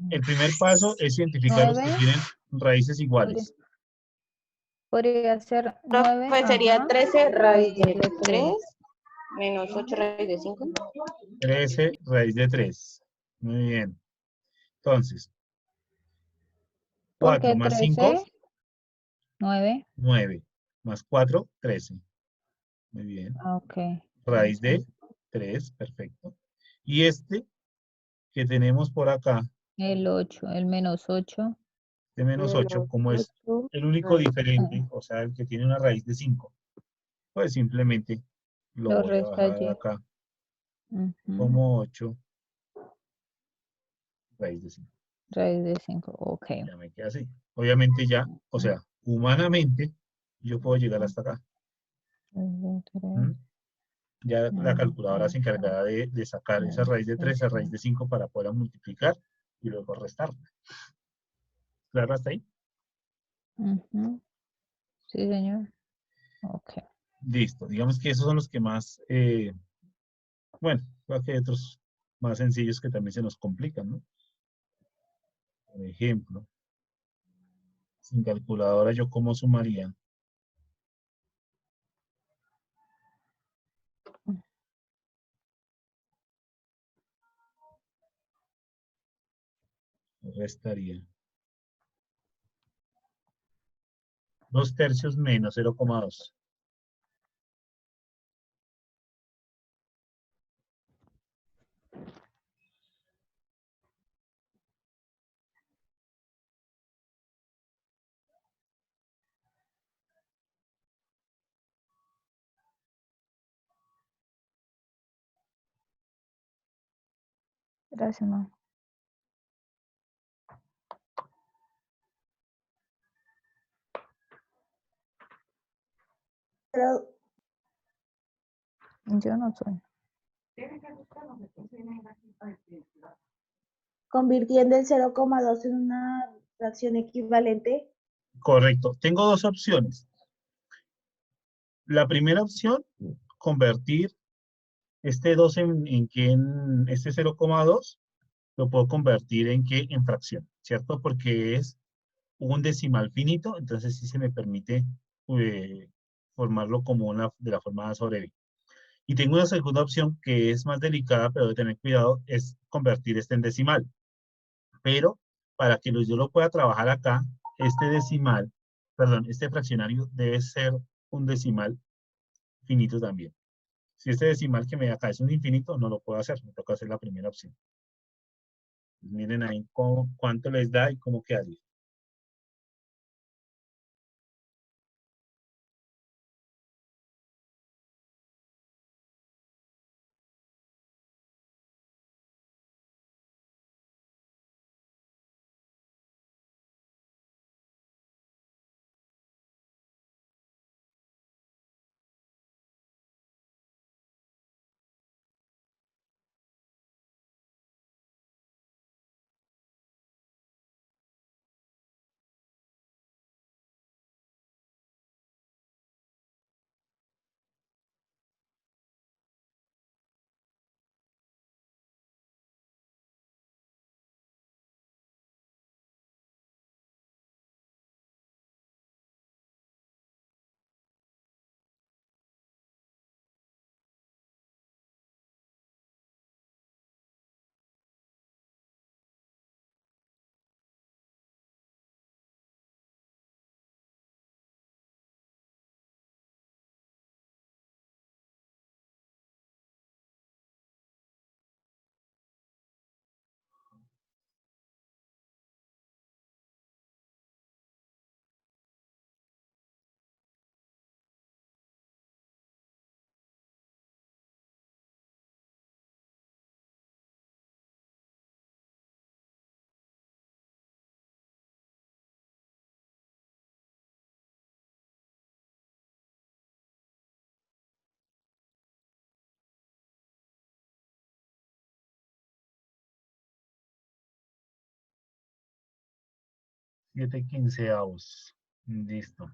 El primer paso es identificar los que 9. tienen raíces iguales. Podría ser 9. Profe, sería 13 raíz de 3 3. menos 8 raíz de 5. 13 raíz de 3. Muy bien. Entonces, 4 Porque más 5, 13, 9. 9. Más 4, 13. Muy bien. Ok. Raíz de 3, perfecto. Y este que tenemos por acá, El 8, el menos 8. de menos 8, Menos como es 8 el único raíz. diferente, o sea, el que tiene una raíz de 5, pues simplemente lo Lo voy a resta bajar allí. acá Ujú. como 8 raíz de 5. Raíz de 5. Ok. Ya me queda así. Obviamente ya, o sea, humanamente, yo puedo llegar hasta acá. Raíz de 3. ¿Mm? Ya la menos calculadora se 8, encargará de sacar esa raíz de 3, esa raíz de 5 para poder multiplicar y luego restarla. ¿Claro hasta ahí? Ujú. Sí, señor. Ok. Listo. Digamos que esos son los que más, bueno, creo que hay otros más sencillos que también se nos complican, ¿no? Por ejemplo, sin calculadora, ¿yo cómo sumaría? Restaría. 2 tercios menos 0,2. Gracias, ma. Pero Yo no soy. convirtiendo el 0,2 en una fracción equivalente. Correcto. Tengo dos opciones. La primera opción, convertir este 2 en que en este 0,2 lo puedo convertir en que en fracción, ¿cierto? Porque es un decimal finito, entonces sí se me permite eh, formarlo como de la forma A sobre B. Y tengo una segunda opción que es más delicada, pero de tener cuidado, es convertir este en decimal. Pero para que yo lo pueda trabajar acá, este decimal, perdón, este fraccionario debe ser un decimal finito también. Si este decimal que me da acá es un infinito, no lo puedo hacer, me toca hacer la primera opción. Miren ahí cuánto les da y cómo quedaría. 7/15. Listo.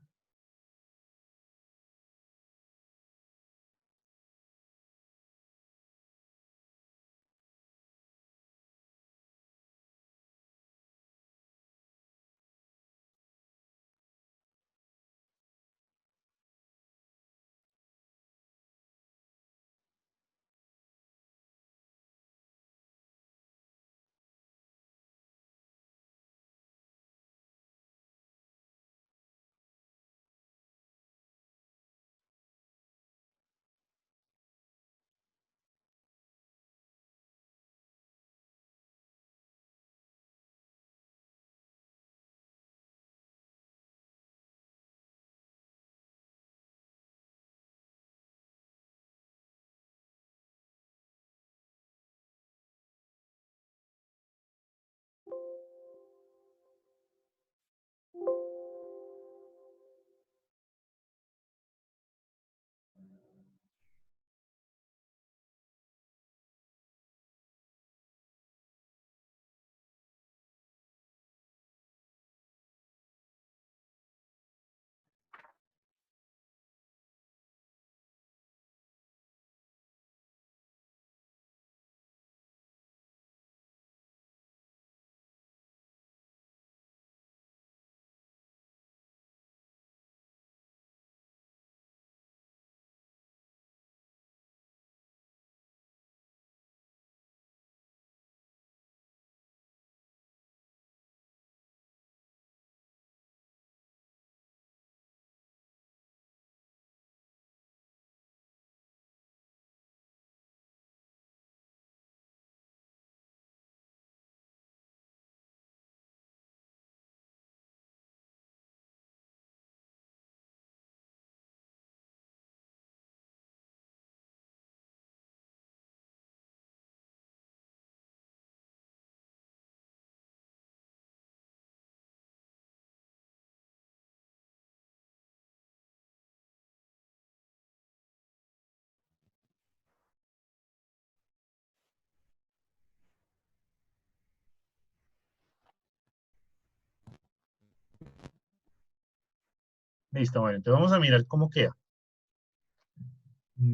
Listo, bueno, entonces vamos a mirar cómo queda.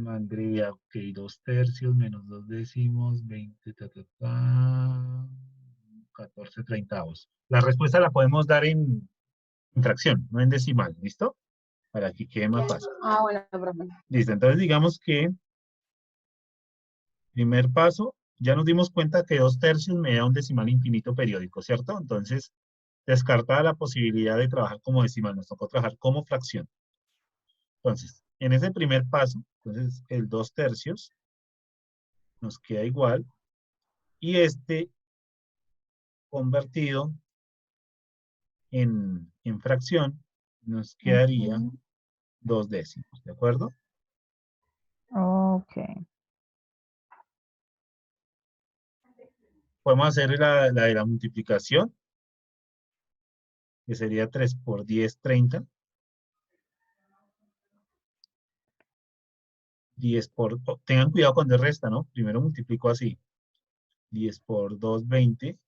Andrea, ok, 2/3 menos 2/10, 20, 14/30. La respuesta la podemos dar en fracción, no en decimal, ¿listo? Para que quede más fácil. Ah, bueno, profe. Listo, entonces digamos que primer paso, ya nos dimos cuenta que 2/3 me da un decimal infinito periódico, ¿cierto? Entonces, descartada la posibilidad de trabajar como decimal, nos tocó trabajar como fracción. Entonces, en ese primer paso, entonces el 2/3 nos queda igual, y este convertido en fracción nos quedaría 2/10, ¿de acuerdo? Ok. Podemos hacer la de la multiplicación, que sería 3 por 10, 30. 10 por, tengan cuidado cuando resta, ¿no? Primero multiplico así. 10 por 2, 20,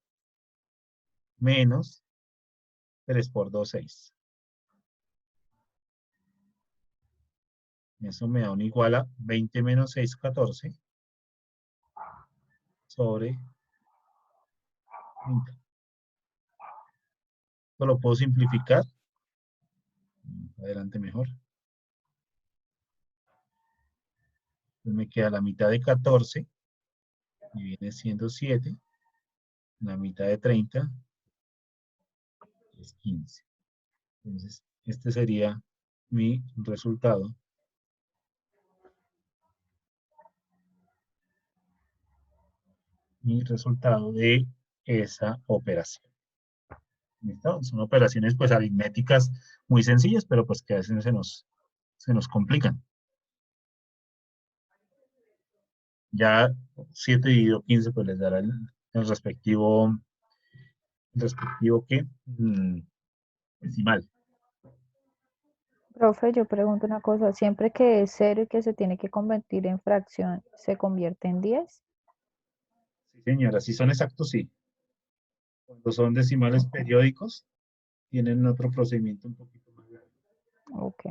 menos 3 por 2, 6. Eso me da un igual a 20 menos 6, 14, sobre 30. Esto lo puedo simplificar. Adelante mejor. Entonces me queda la mitad de 14, y viene siendo 7. La mitad de 30 es 15. Entonces, este sería mi resultado. Mi resultado de esa operación. ¿Listo? Son operaciones pues aritméticas muy sencillas, pero pues que a veces se nos complican. Ya 7 dividido 15 pues les dará el respectivo ¿qué? Decimal. Profe, yo pregunto una cosa, siempre que es 0 y que se tiene que convertir en fracción, ¿se convierte en 10? Sí, señora, si son exactos, sí. Cuando son decimales periódicos, tienen otro procedimiento un poquito más largo. Ok.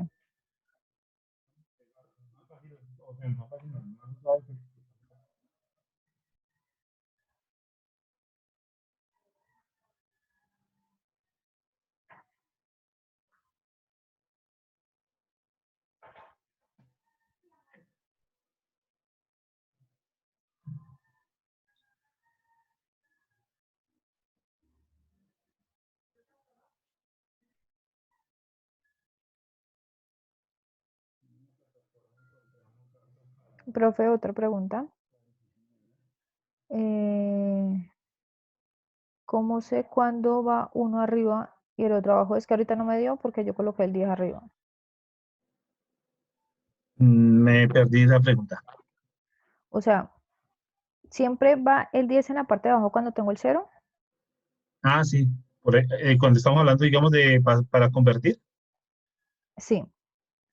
Profe, otra pregunta. ¿Cómo sé cuándo va uno arriba y el otro abajo? Es que ahorita no me dio porque yo coloqué el 10 arriba. Me perdí la pregunta. O sea, ¿siempre va el 10 en la parte de abajo cuando tengo el 0? Ah, sí. Cuando estamos hablando, digamos, de para convertir. Sí.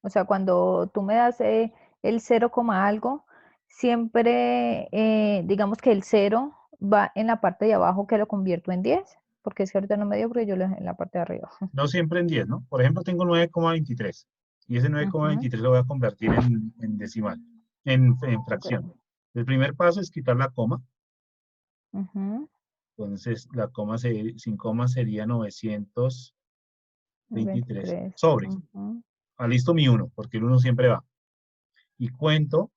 O sea, cuando tú me das el 0, algo, siempre digamos que el 0 va en la parte de abajo que lo convierto en 10, porque es que ahorita no me dio porque yo lo dejé en la parte de arriba. No siempre en 10, ¿no? Por ejemplo, tengo 9,23 y ese 9,23 lo voy a convertir en decimal, en fracción. Ok. El primer paso es quitar la coma. Ujú. Entonces, la coma sin coma sería 923 23. sobre. Ujú. Listo mi 1, porque el 1 siempre va. Y cuento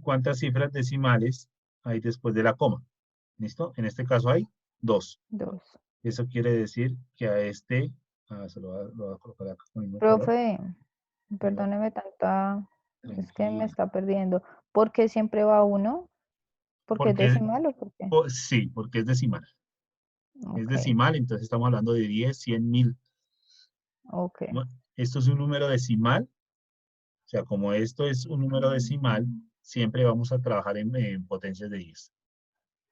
cuántas cifras decimales hay después de la coma. ¿Listo? En este caso hay 2. 2. Eso quiere decir que a este, lo voy a colocar acá con el mismo color. Profe, perdóneme tanta, es que me Tranquila. está perdiendo. ¿Por qué siempre va 1? ¿Porque es Porque, decimal o por qué? sí, porque es decimal. Es Ok, decimal, entonces estamos hablando de 10, 100, 1000. ok. ¿No? Esto es un número decimal. O sea, como esto es un número decimal, siempre vamos a trabajar en potencias de 10.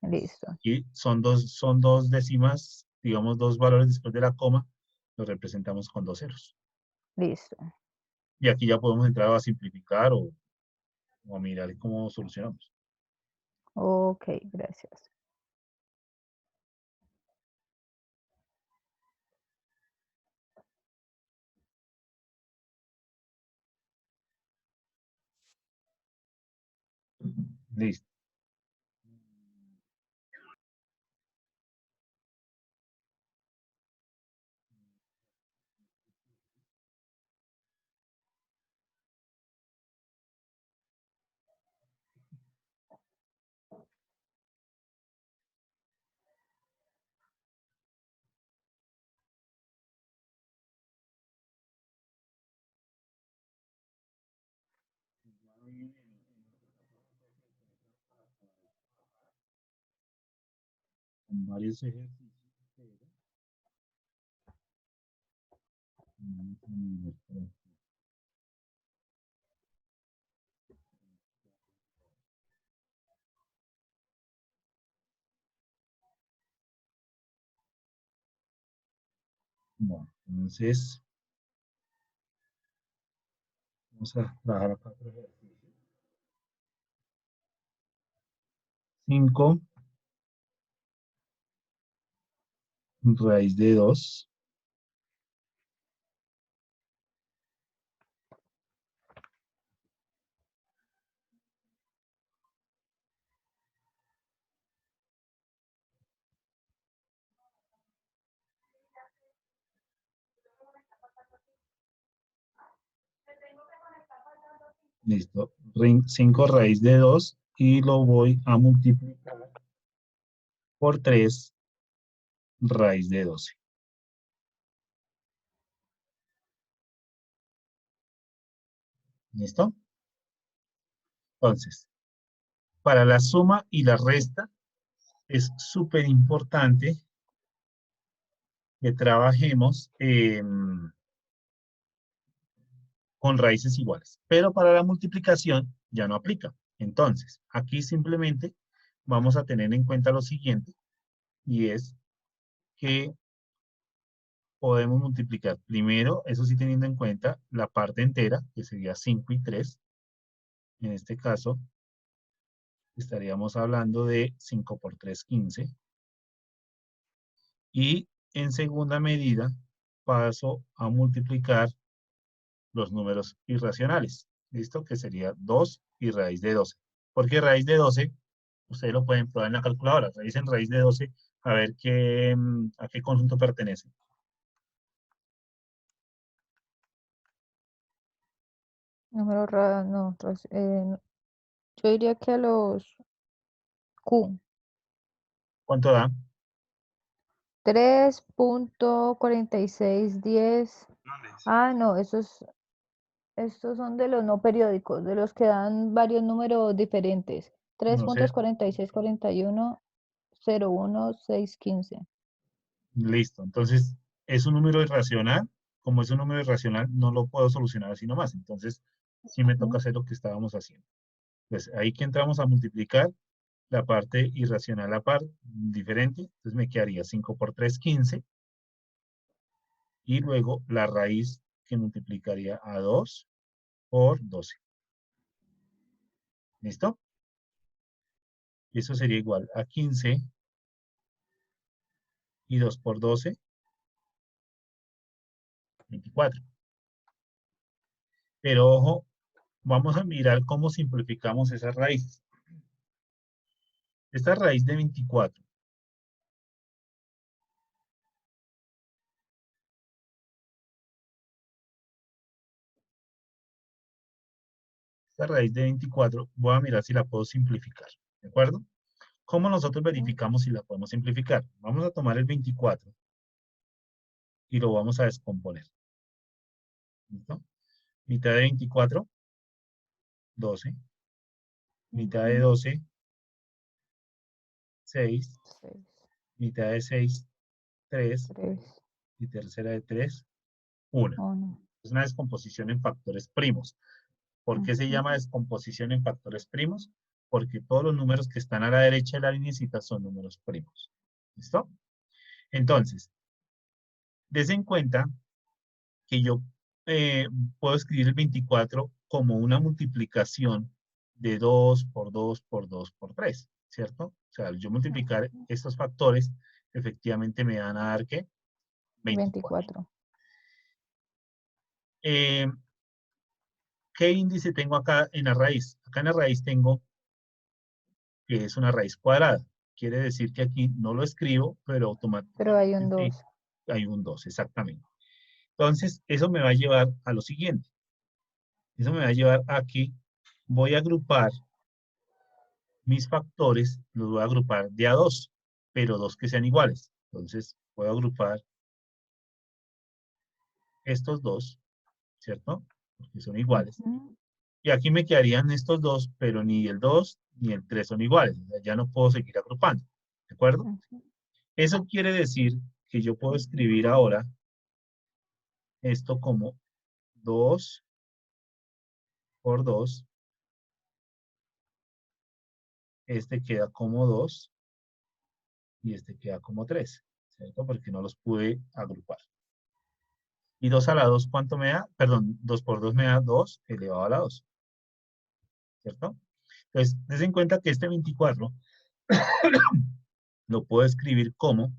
Listo. Y son dos décimas, digamos, dos valores después de la coma, los representamos con 2 ceros. Listo. Y aquí ya podemos entrar a simplificar o a mirar cómo solucionamos. Ok, gracias. Listo. Con varios ejercicios. Bueno, entonces, vamos a trabajar acá otro ejercicio. 5 raíz de 2. Listo. 5 raíz de 2 y lo voy a multiplicar por 3 raíz de 12. ¿Listo? Entonces, para la suma y la resta es súper importante que trabajemos con raíces iguales. Pero para la multiplicación ya no aplica. Entonces, aquí simplemente vamos a tener en cuenta lo siguiente, y es que podemos multiplicar primero, eso sí teniendo en cuenta la parte entera, que sería 5 y 3. En este caso, estaríamos hablando de 5 por 3, 15. Y en segunda medida, paso a multiplicar los números irracionales. ¿Listo? Que sería 2 y raíz de 12. Porque raíz de 12, ustedes lo pueden probar en la calculadora. Revisen raíz de 12 a ver a qué conjunto pertenece. Número no, yo diría que a los Q. ¿Cuánto da? 3.4610. Ah, no, estos son de los no periódicos, de los que dan varios números diferentes. No sé. 3.4641 01615. Listo. Entonces, es un número irracional. Como es un número irracional, no lo puedo solucionar así nomás. Entonces, sí me toca hacer lo que estábamos haciendo. Pues ahí que entramos a multiplicar la parte irracional a par diferente. Entonces me quedaría 5 por 3, 15. Y luego la raíz que multiplicaría a 2 por 12. ¿Listo? Y eso sería igual a 15 y 2 por 12, 24. Pero ojo, vamos a mirar cómo simplificamos esas raíces. Esta raíz de 24. Esta raíz de 24, voy a mirar si la puedo simplificar. ¿De acuerdo? ¿Cómo nosotros verificamos si la podemos simplificar? Vamos a tomar el 24 y lo vamos a descomponer. ¿Listo? Mitad de 24, 12. Mitad de 12, 6. Mitad de 6, 3. Y tercera de 3, 1. Es una descomposición en factores primos. ¿Por qué se llama descomposición en factores primos? Porque todos los números que están a la derecha de la linecita son números primos. ¿Listo? Entonces, des en cuenta que yo puedo escribir el 24 como una multiplicación de 2 por 2 por 2 por 3, ¿cierto? O sea, al yo multiplicar estos factores, efectivamente me van a dar, ¿qué? 24. ¿Qué índice tengo acá en la raíz? Acá en la raíz tengo que es una raíz cuadrada. Quiere decir que aquí no lo escribo, pero automáticamente Pero hay un 2. hay un 2, exactamente. Entonces, eso me va a llevar a lo siguiente. Eso me va a llevar a que voy a agrupar mis factores, los voy a agrupar de a 2, pero 2 que sean iguales. Entonces, puedo agrupar estos 2, ¿cierto? Porque son iguales. Y aquí me quedarían estos 2, pero ni el 2 ni el 3 son iguales. O sea, ya no puedo seguir agrupando. ¿De acuerdo? Eso quiere decir que yo puedo escribir ahora esto como 2 por 2. Este queda como 2 y este queda como 3, ¿cierto? Porque no los pude agrupar. Y 2 a la 2, ¿cuánto me da? Perdón, 2 por 2 me da 2 elevado a la 2. ¿Cierto? Entonces, des en cuenta que este 24 lo puedo escribir como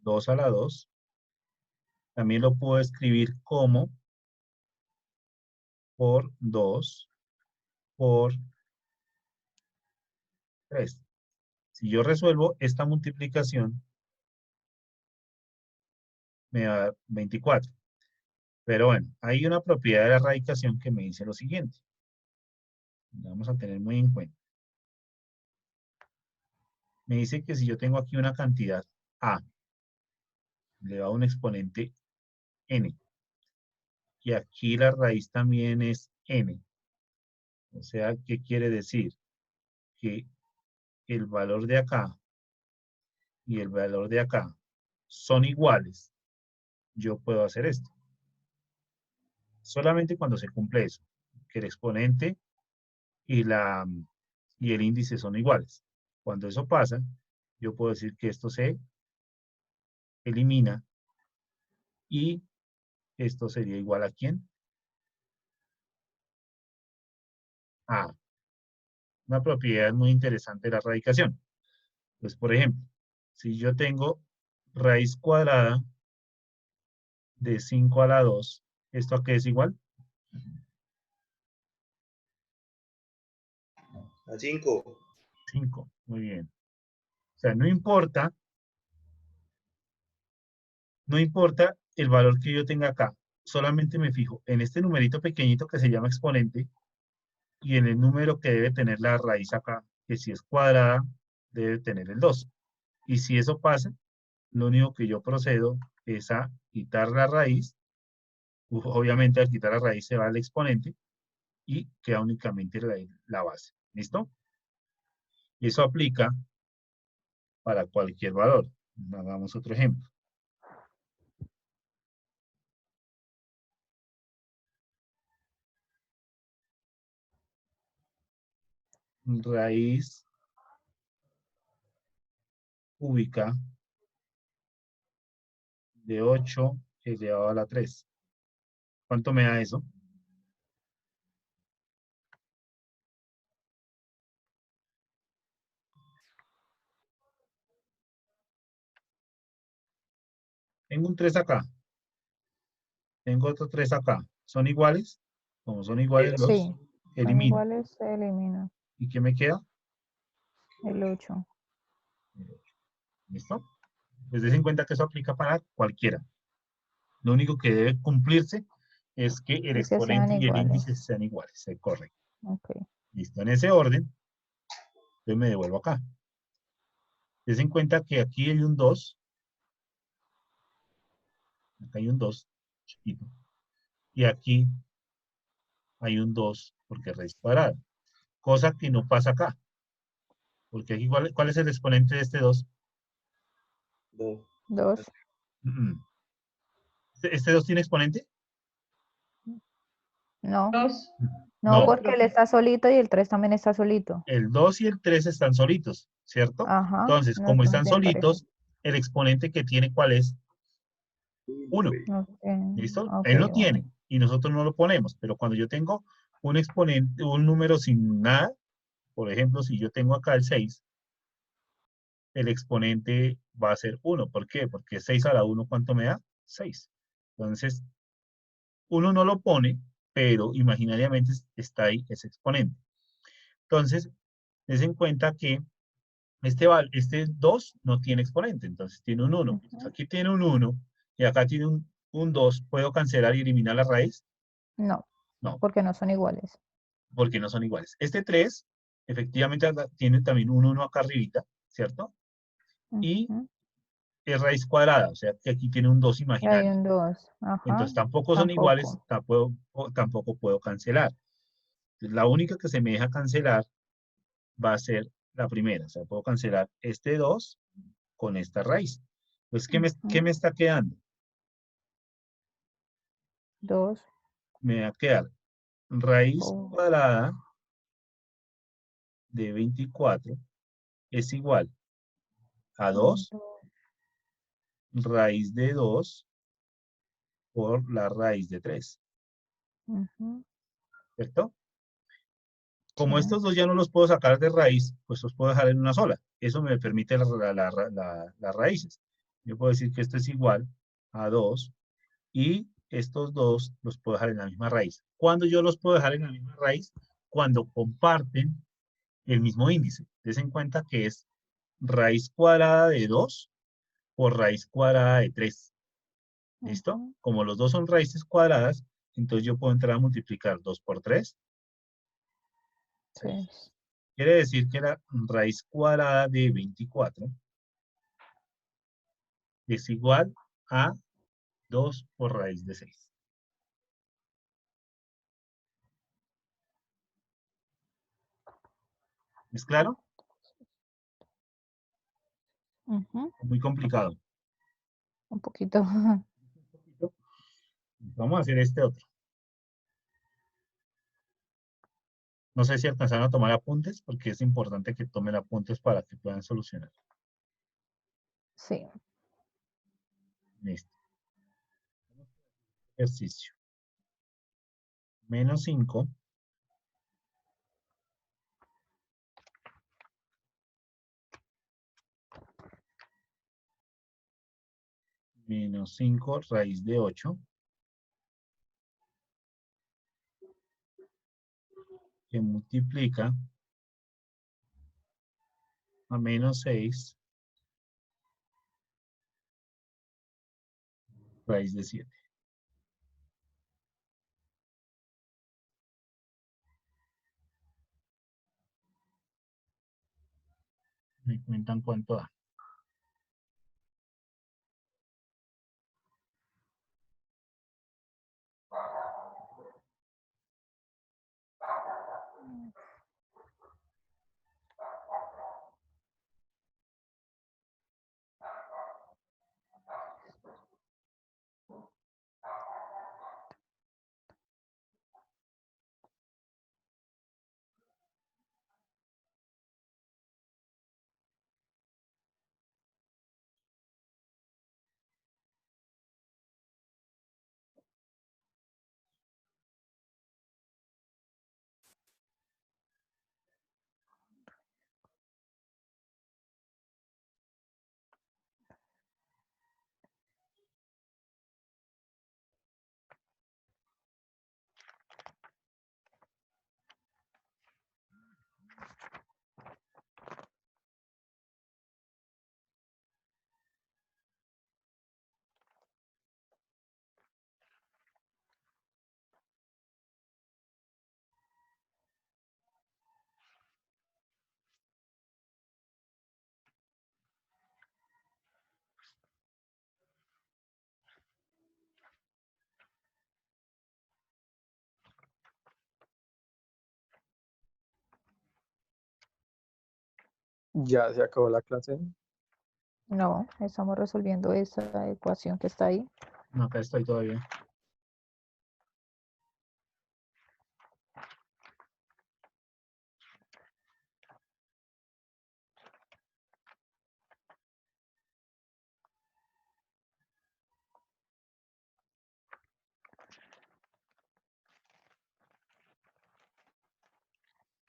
2 a la 2. También lo puedo escribir como por 2 por 3. Si yo resuelvo esta multiplicación, me va a dar 24. Pero bueno, hay una propiedad de la radicación que me dice lo siguiente. Vamos a tener muy en cuenta. Me dice que si yo tengo aquí una cantidad A, le va a un exponente N. Y aquí la raíz también es N. O sea, ¿qué quiere decir? Que el valor de acá y el valor de acá son iguales. Yo puedo hacer esto. Solamente cuando se cumple eso. Que el exponente y el índice son iguales. Cuando eso pasa, yo puedo decir que esto se elimina y esto sería igual a ¿quién? A. Una propiedad muy interesante de la radicación. Pues, por ejemplo, si yo tengo raíz cuadrada de 5 a la 2. ¿Esto a qué es igual? A 5. 5. Muy bien. O sea, no importa el valor que yo tenga acá. Solamente me fijo en este numerito pequeñito que se llama exponente y en el número que debe tener la raíz acá, que si es cuadrada, debe tener el 2. Y si eso pasa, lo único que yo procedo es a quitar la raíz. Obviamente, al quitar la raíz se va el exponente y queda únicamente la base. ¿Listo? Y eso aplica para cualquier valor. Hagamos otro ejemplo. Raíz cúbica de 8 elevado a la 3. ¿Cuánto me da eso? Tengo un 3 acá. Tengo otro 3 acá. ¿Son iguales? Como son iguales los Sí, son elimino. iguales, se elimina. ¿Y qué me queda? El 8. ¿Listo? Pues des en cuenta que eso aplica para cualquiera. Lo único que debe cumplirse es que el Que sean exponente y el iguales. índice sean iguales. Se corre. Ok. Listo. En ese orden, yo me devuelvo acá. Des en cuenta que aquí hay un 2. Acá hay un 2, chiquito. Y aquí hay un 2 porque es raíz cuadrada. Cosa que no pasa acá. Porque aquí, ¿cuál es el exponente de este 2? 2. 2. ¿Este 2 tiene exponente? No. 2. No, No. porque él está solito y el 3 también está solito. El 2 y el 3 están solitos, ¿cierto? Ajá. Entonces, No, como no están tienen pareja. solitos, el exponente que tiene, ¿cuál es? 1. Ok. ¿Listo? Ok, Él no uno. tiene y nosotros no lo ponemos, pero cuando yo tengo un exponente, un número sin nada, por ejemplo, si yo tengo acá el 6, el exponente va a ser 1. ¿Por qué? Porque 6 a la 1, ¿cuánto me da? 6. Entonces, uno no lo pone, pero imaginariamente está ahí ese exponente. Entonces, des en cuenta que este 2 no tiene exponente, entonces tiene un 1. Ujú. Aquí tiene un 1 y acá tiene un 2. ¿Puedo cancelar y eliminar la raíz? No, No, porque no son iguales. porque no son iguales. Este 3, efectivamente, tiene también un 1 acá arribita, ¿cierto? Y Ujú. es raíz cuadrada, o sea que aquí tiene un 2 Y hay imaginario. un 2. Ajá. Entonces tampoco son iguales, Tampoco. tampoco puedo cancelar. Entonces, la única que se me deja cancelar va a ser la primera. O sea, puedo cancelar este 2 con esta raíz. Entonces, ¿qué me está quedando? 2. Me va a quedar raíz Oh. cuadrada de 24 es igual a 2 raíz de 2 por la raíz de 3. Ujú. ¿Cierto? Sí. Como estos dos ya no los puedo sacar de raíz, pues los puedo dejar en una sola. Eso me permite las raíces. Yo puedo decir que esto es igual a 2 y estos dos los puedo dejar en la misma raíz. ¿Cuándo yo los puedo dejar en la misma raíz? Cuando comparten el mismo índice. Des en cuenta que es raíz cuadrada de 2 por raíz cuadrada de 3. ¿Listo? Ujú. Como los dos son raíces cuadradas, entonces yo puedo entrar a multiplicar 2 por 3. 6. Quiere decir que la raíz cuadrada de 24 es igual a 2 por raíz de 6. ¿Es claro? Ujú. Muy complicado. Un poquito. Vamos a hacer este otro. No sé si alcanzaron a tomar apuntes, porque es importante que tomen apuntes para que puedan solucionar. Sí. Listo. Ejercicio. Menos 5 Menos 5 raíz de 8. Que multiplica a menos 6 raíz de 7. Me cuentan cuánto da. Ya se acabó la clase. No, estamos resolviendo esa ecuación que está ahí. No, acá estoy todavía.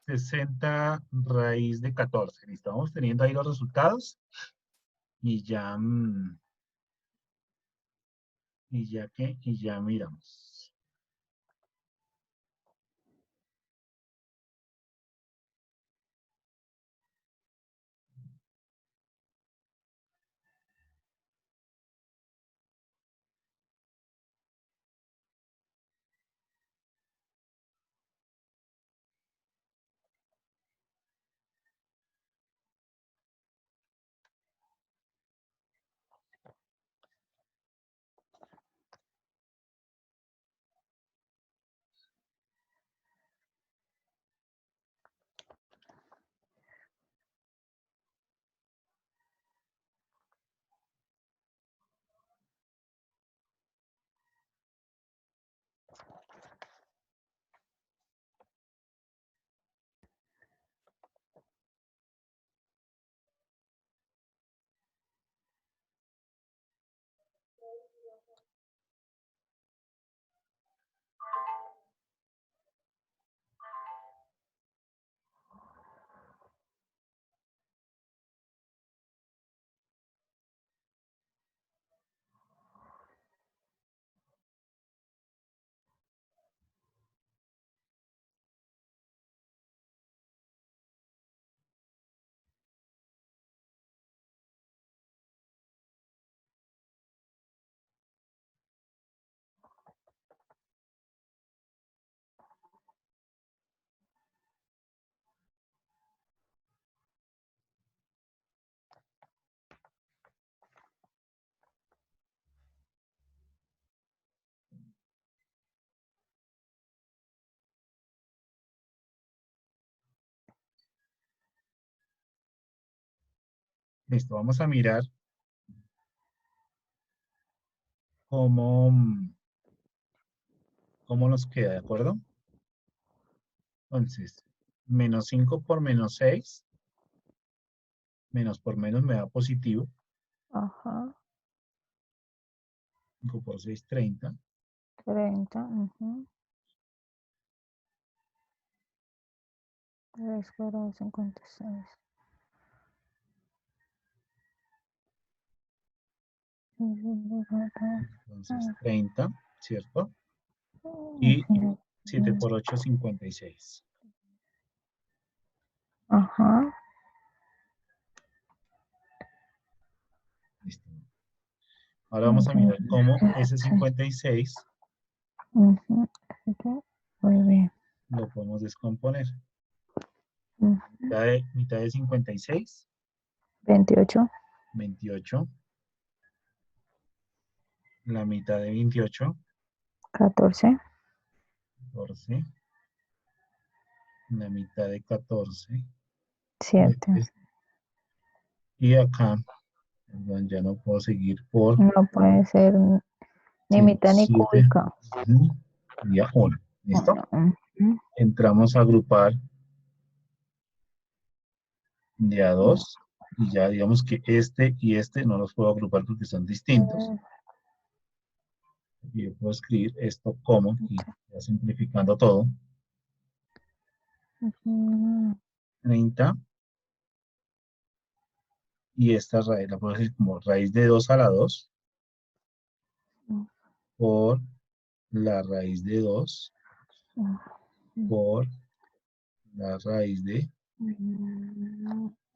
$60 raíz de 14. Listo, vamos teniendo ahí los resultados. Y ya, y ya miramos. Listo, vamos a mirar cómo, cómo nos queda, ¿de acuerdo? Entonces, menos 5 por menos 6, menos por menos me da positivo. Ajá, 5 por 6, 30. 30. Ujú. 3 cuadrado de 56. Entonces 30, ¿cierto? Y 7 por 8, 56. Ajá. Listo. Ahora vamos a mirar cómo ese 56 Ujú. Muy bien. lo podemos descomponer. Ujú. Mitad de 56, 28. 28. La mitad de 28, 14. 14. La mitad de 14. 7. Y acá, perdón, ya no puedo seguir por No puede ser ni mitad ni 7. cúbica. Y a 1. ¿Listo? Ujú. Entramos a agrupar de a 2. Y ya digamos que este y este no los puedo agrupar porque son distintos. Y yo puedo escribir esto como, y ya simplificando todo, Ujú. 30. Y esta raíz la puedo decir como raíz de 2 a la 2 por la raíz de 2 por la raíz de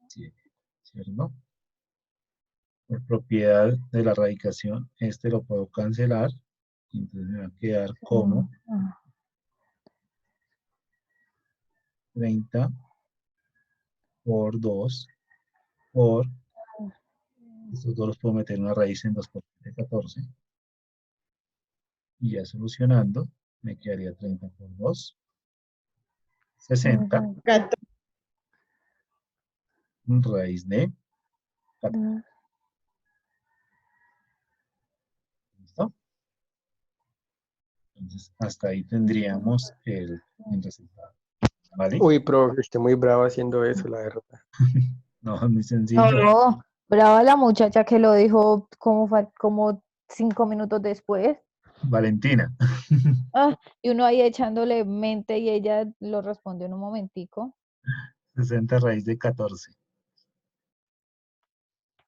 7, ¿cierto? Por propiedad de la radicación, este lo puedo cancelar, y entonces me va a quedar como 30 por 2 por, estos dos los puedo meter en una raíz en 2 por 14, y ya solucionando, me quedaría 30 por 2, 60, raíz de 14. ¿Listo? Entonces, hasta ahí tendríamos el resultado. ¿Vale? Uy, profe, estoy muy bravo haciendo eso, la verdad. No, es muy sencillo. No, brava la muchacha que lo dijo como 5 minutos después. Valentina. Y uno ahí echándole mente y ella lo respondió en un momentico. 60 raíz de 14.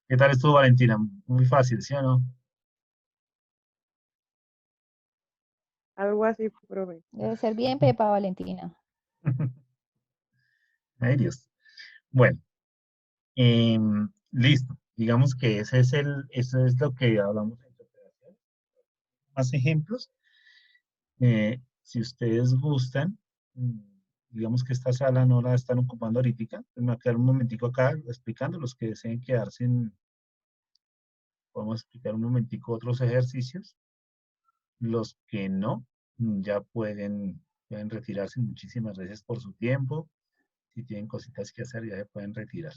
¿Qué tal estuvo, Valentina? Muy fácil, ¿sí o no? Algo así, profe. Debe ser bien Pepa Valentina. Ay, Dios. Bueno, listo. Digamos que eso es lo que hablamos en interpretación. Más ejemplos. Si ustedes gustan, digamos que esta sala no la están ocupando ahorita, me voy a quedar un momentico acá explicando. Los que deseen quedarse podemos explicar un momentico otros ejercicios. Los que no, ya pueden retirarse. Muchísimas gracias por su tiempo. Si tienen cositas que hacer, ya se pueden retirar.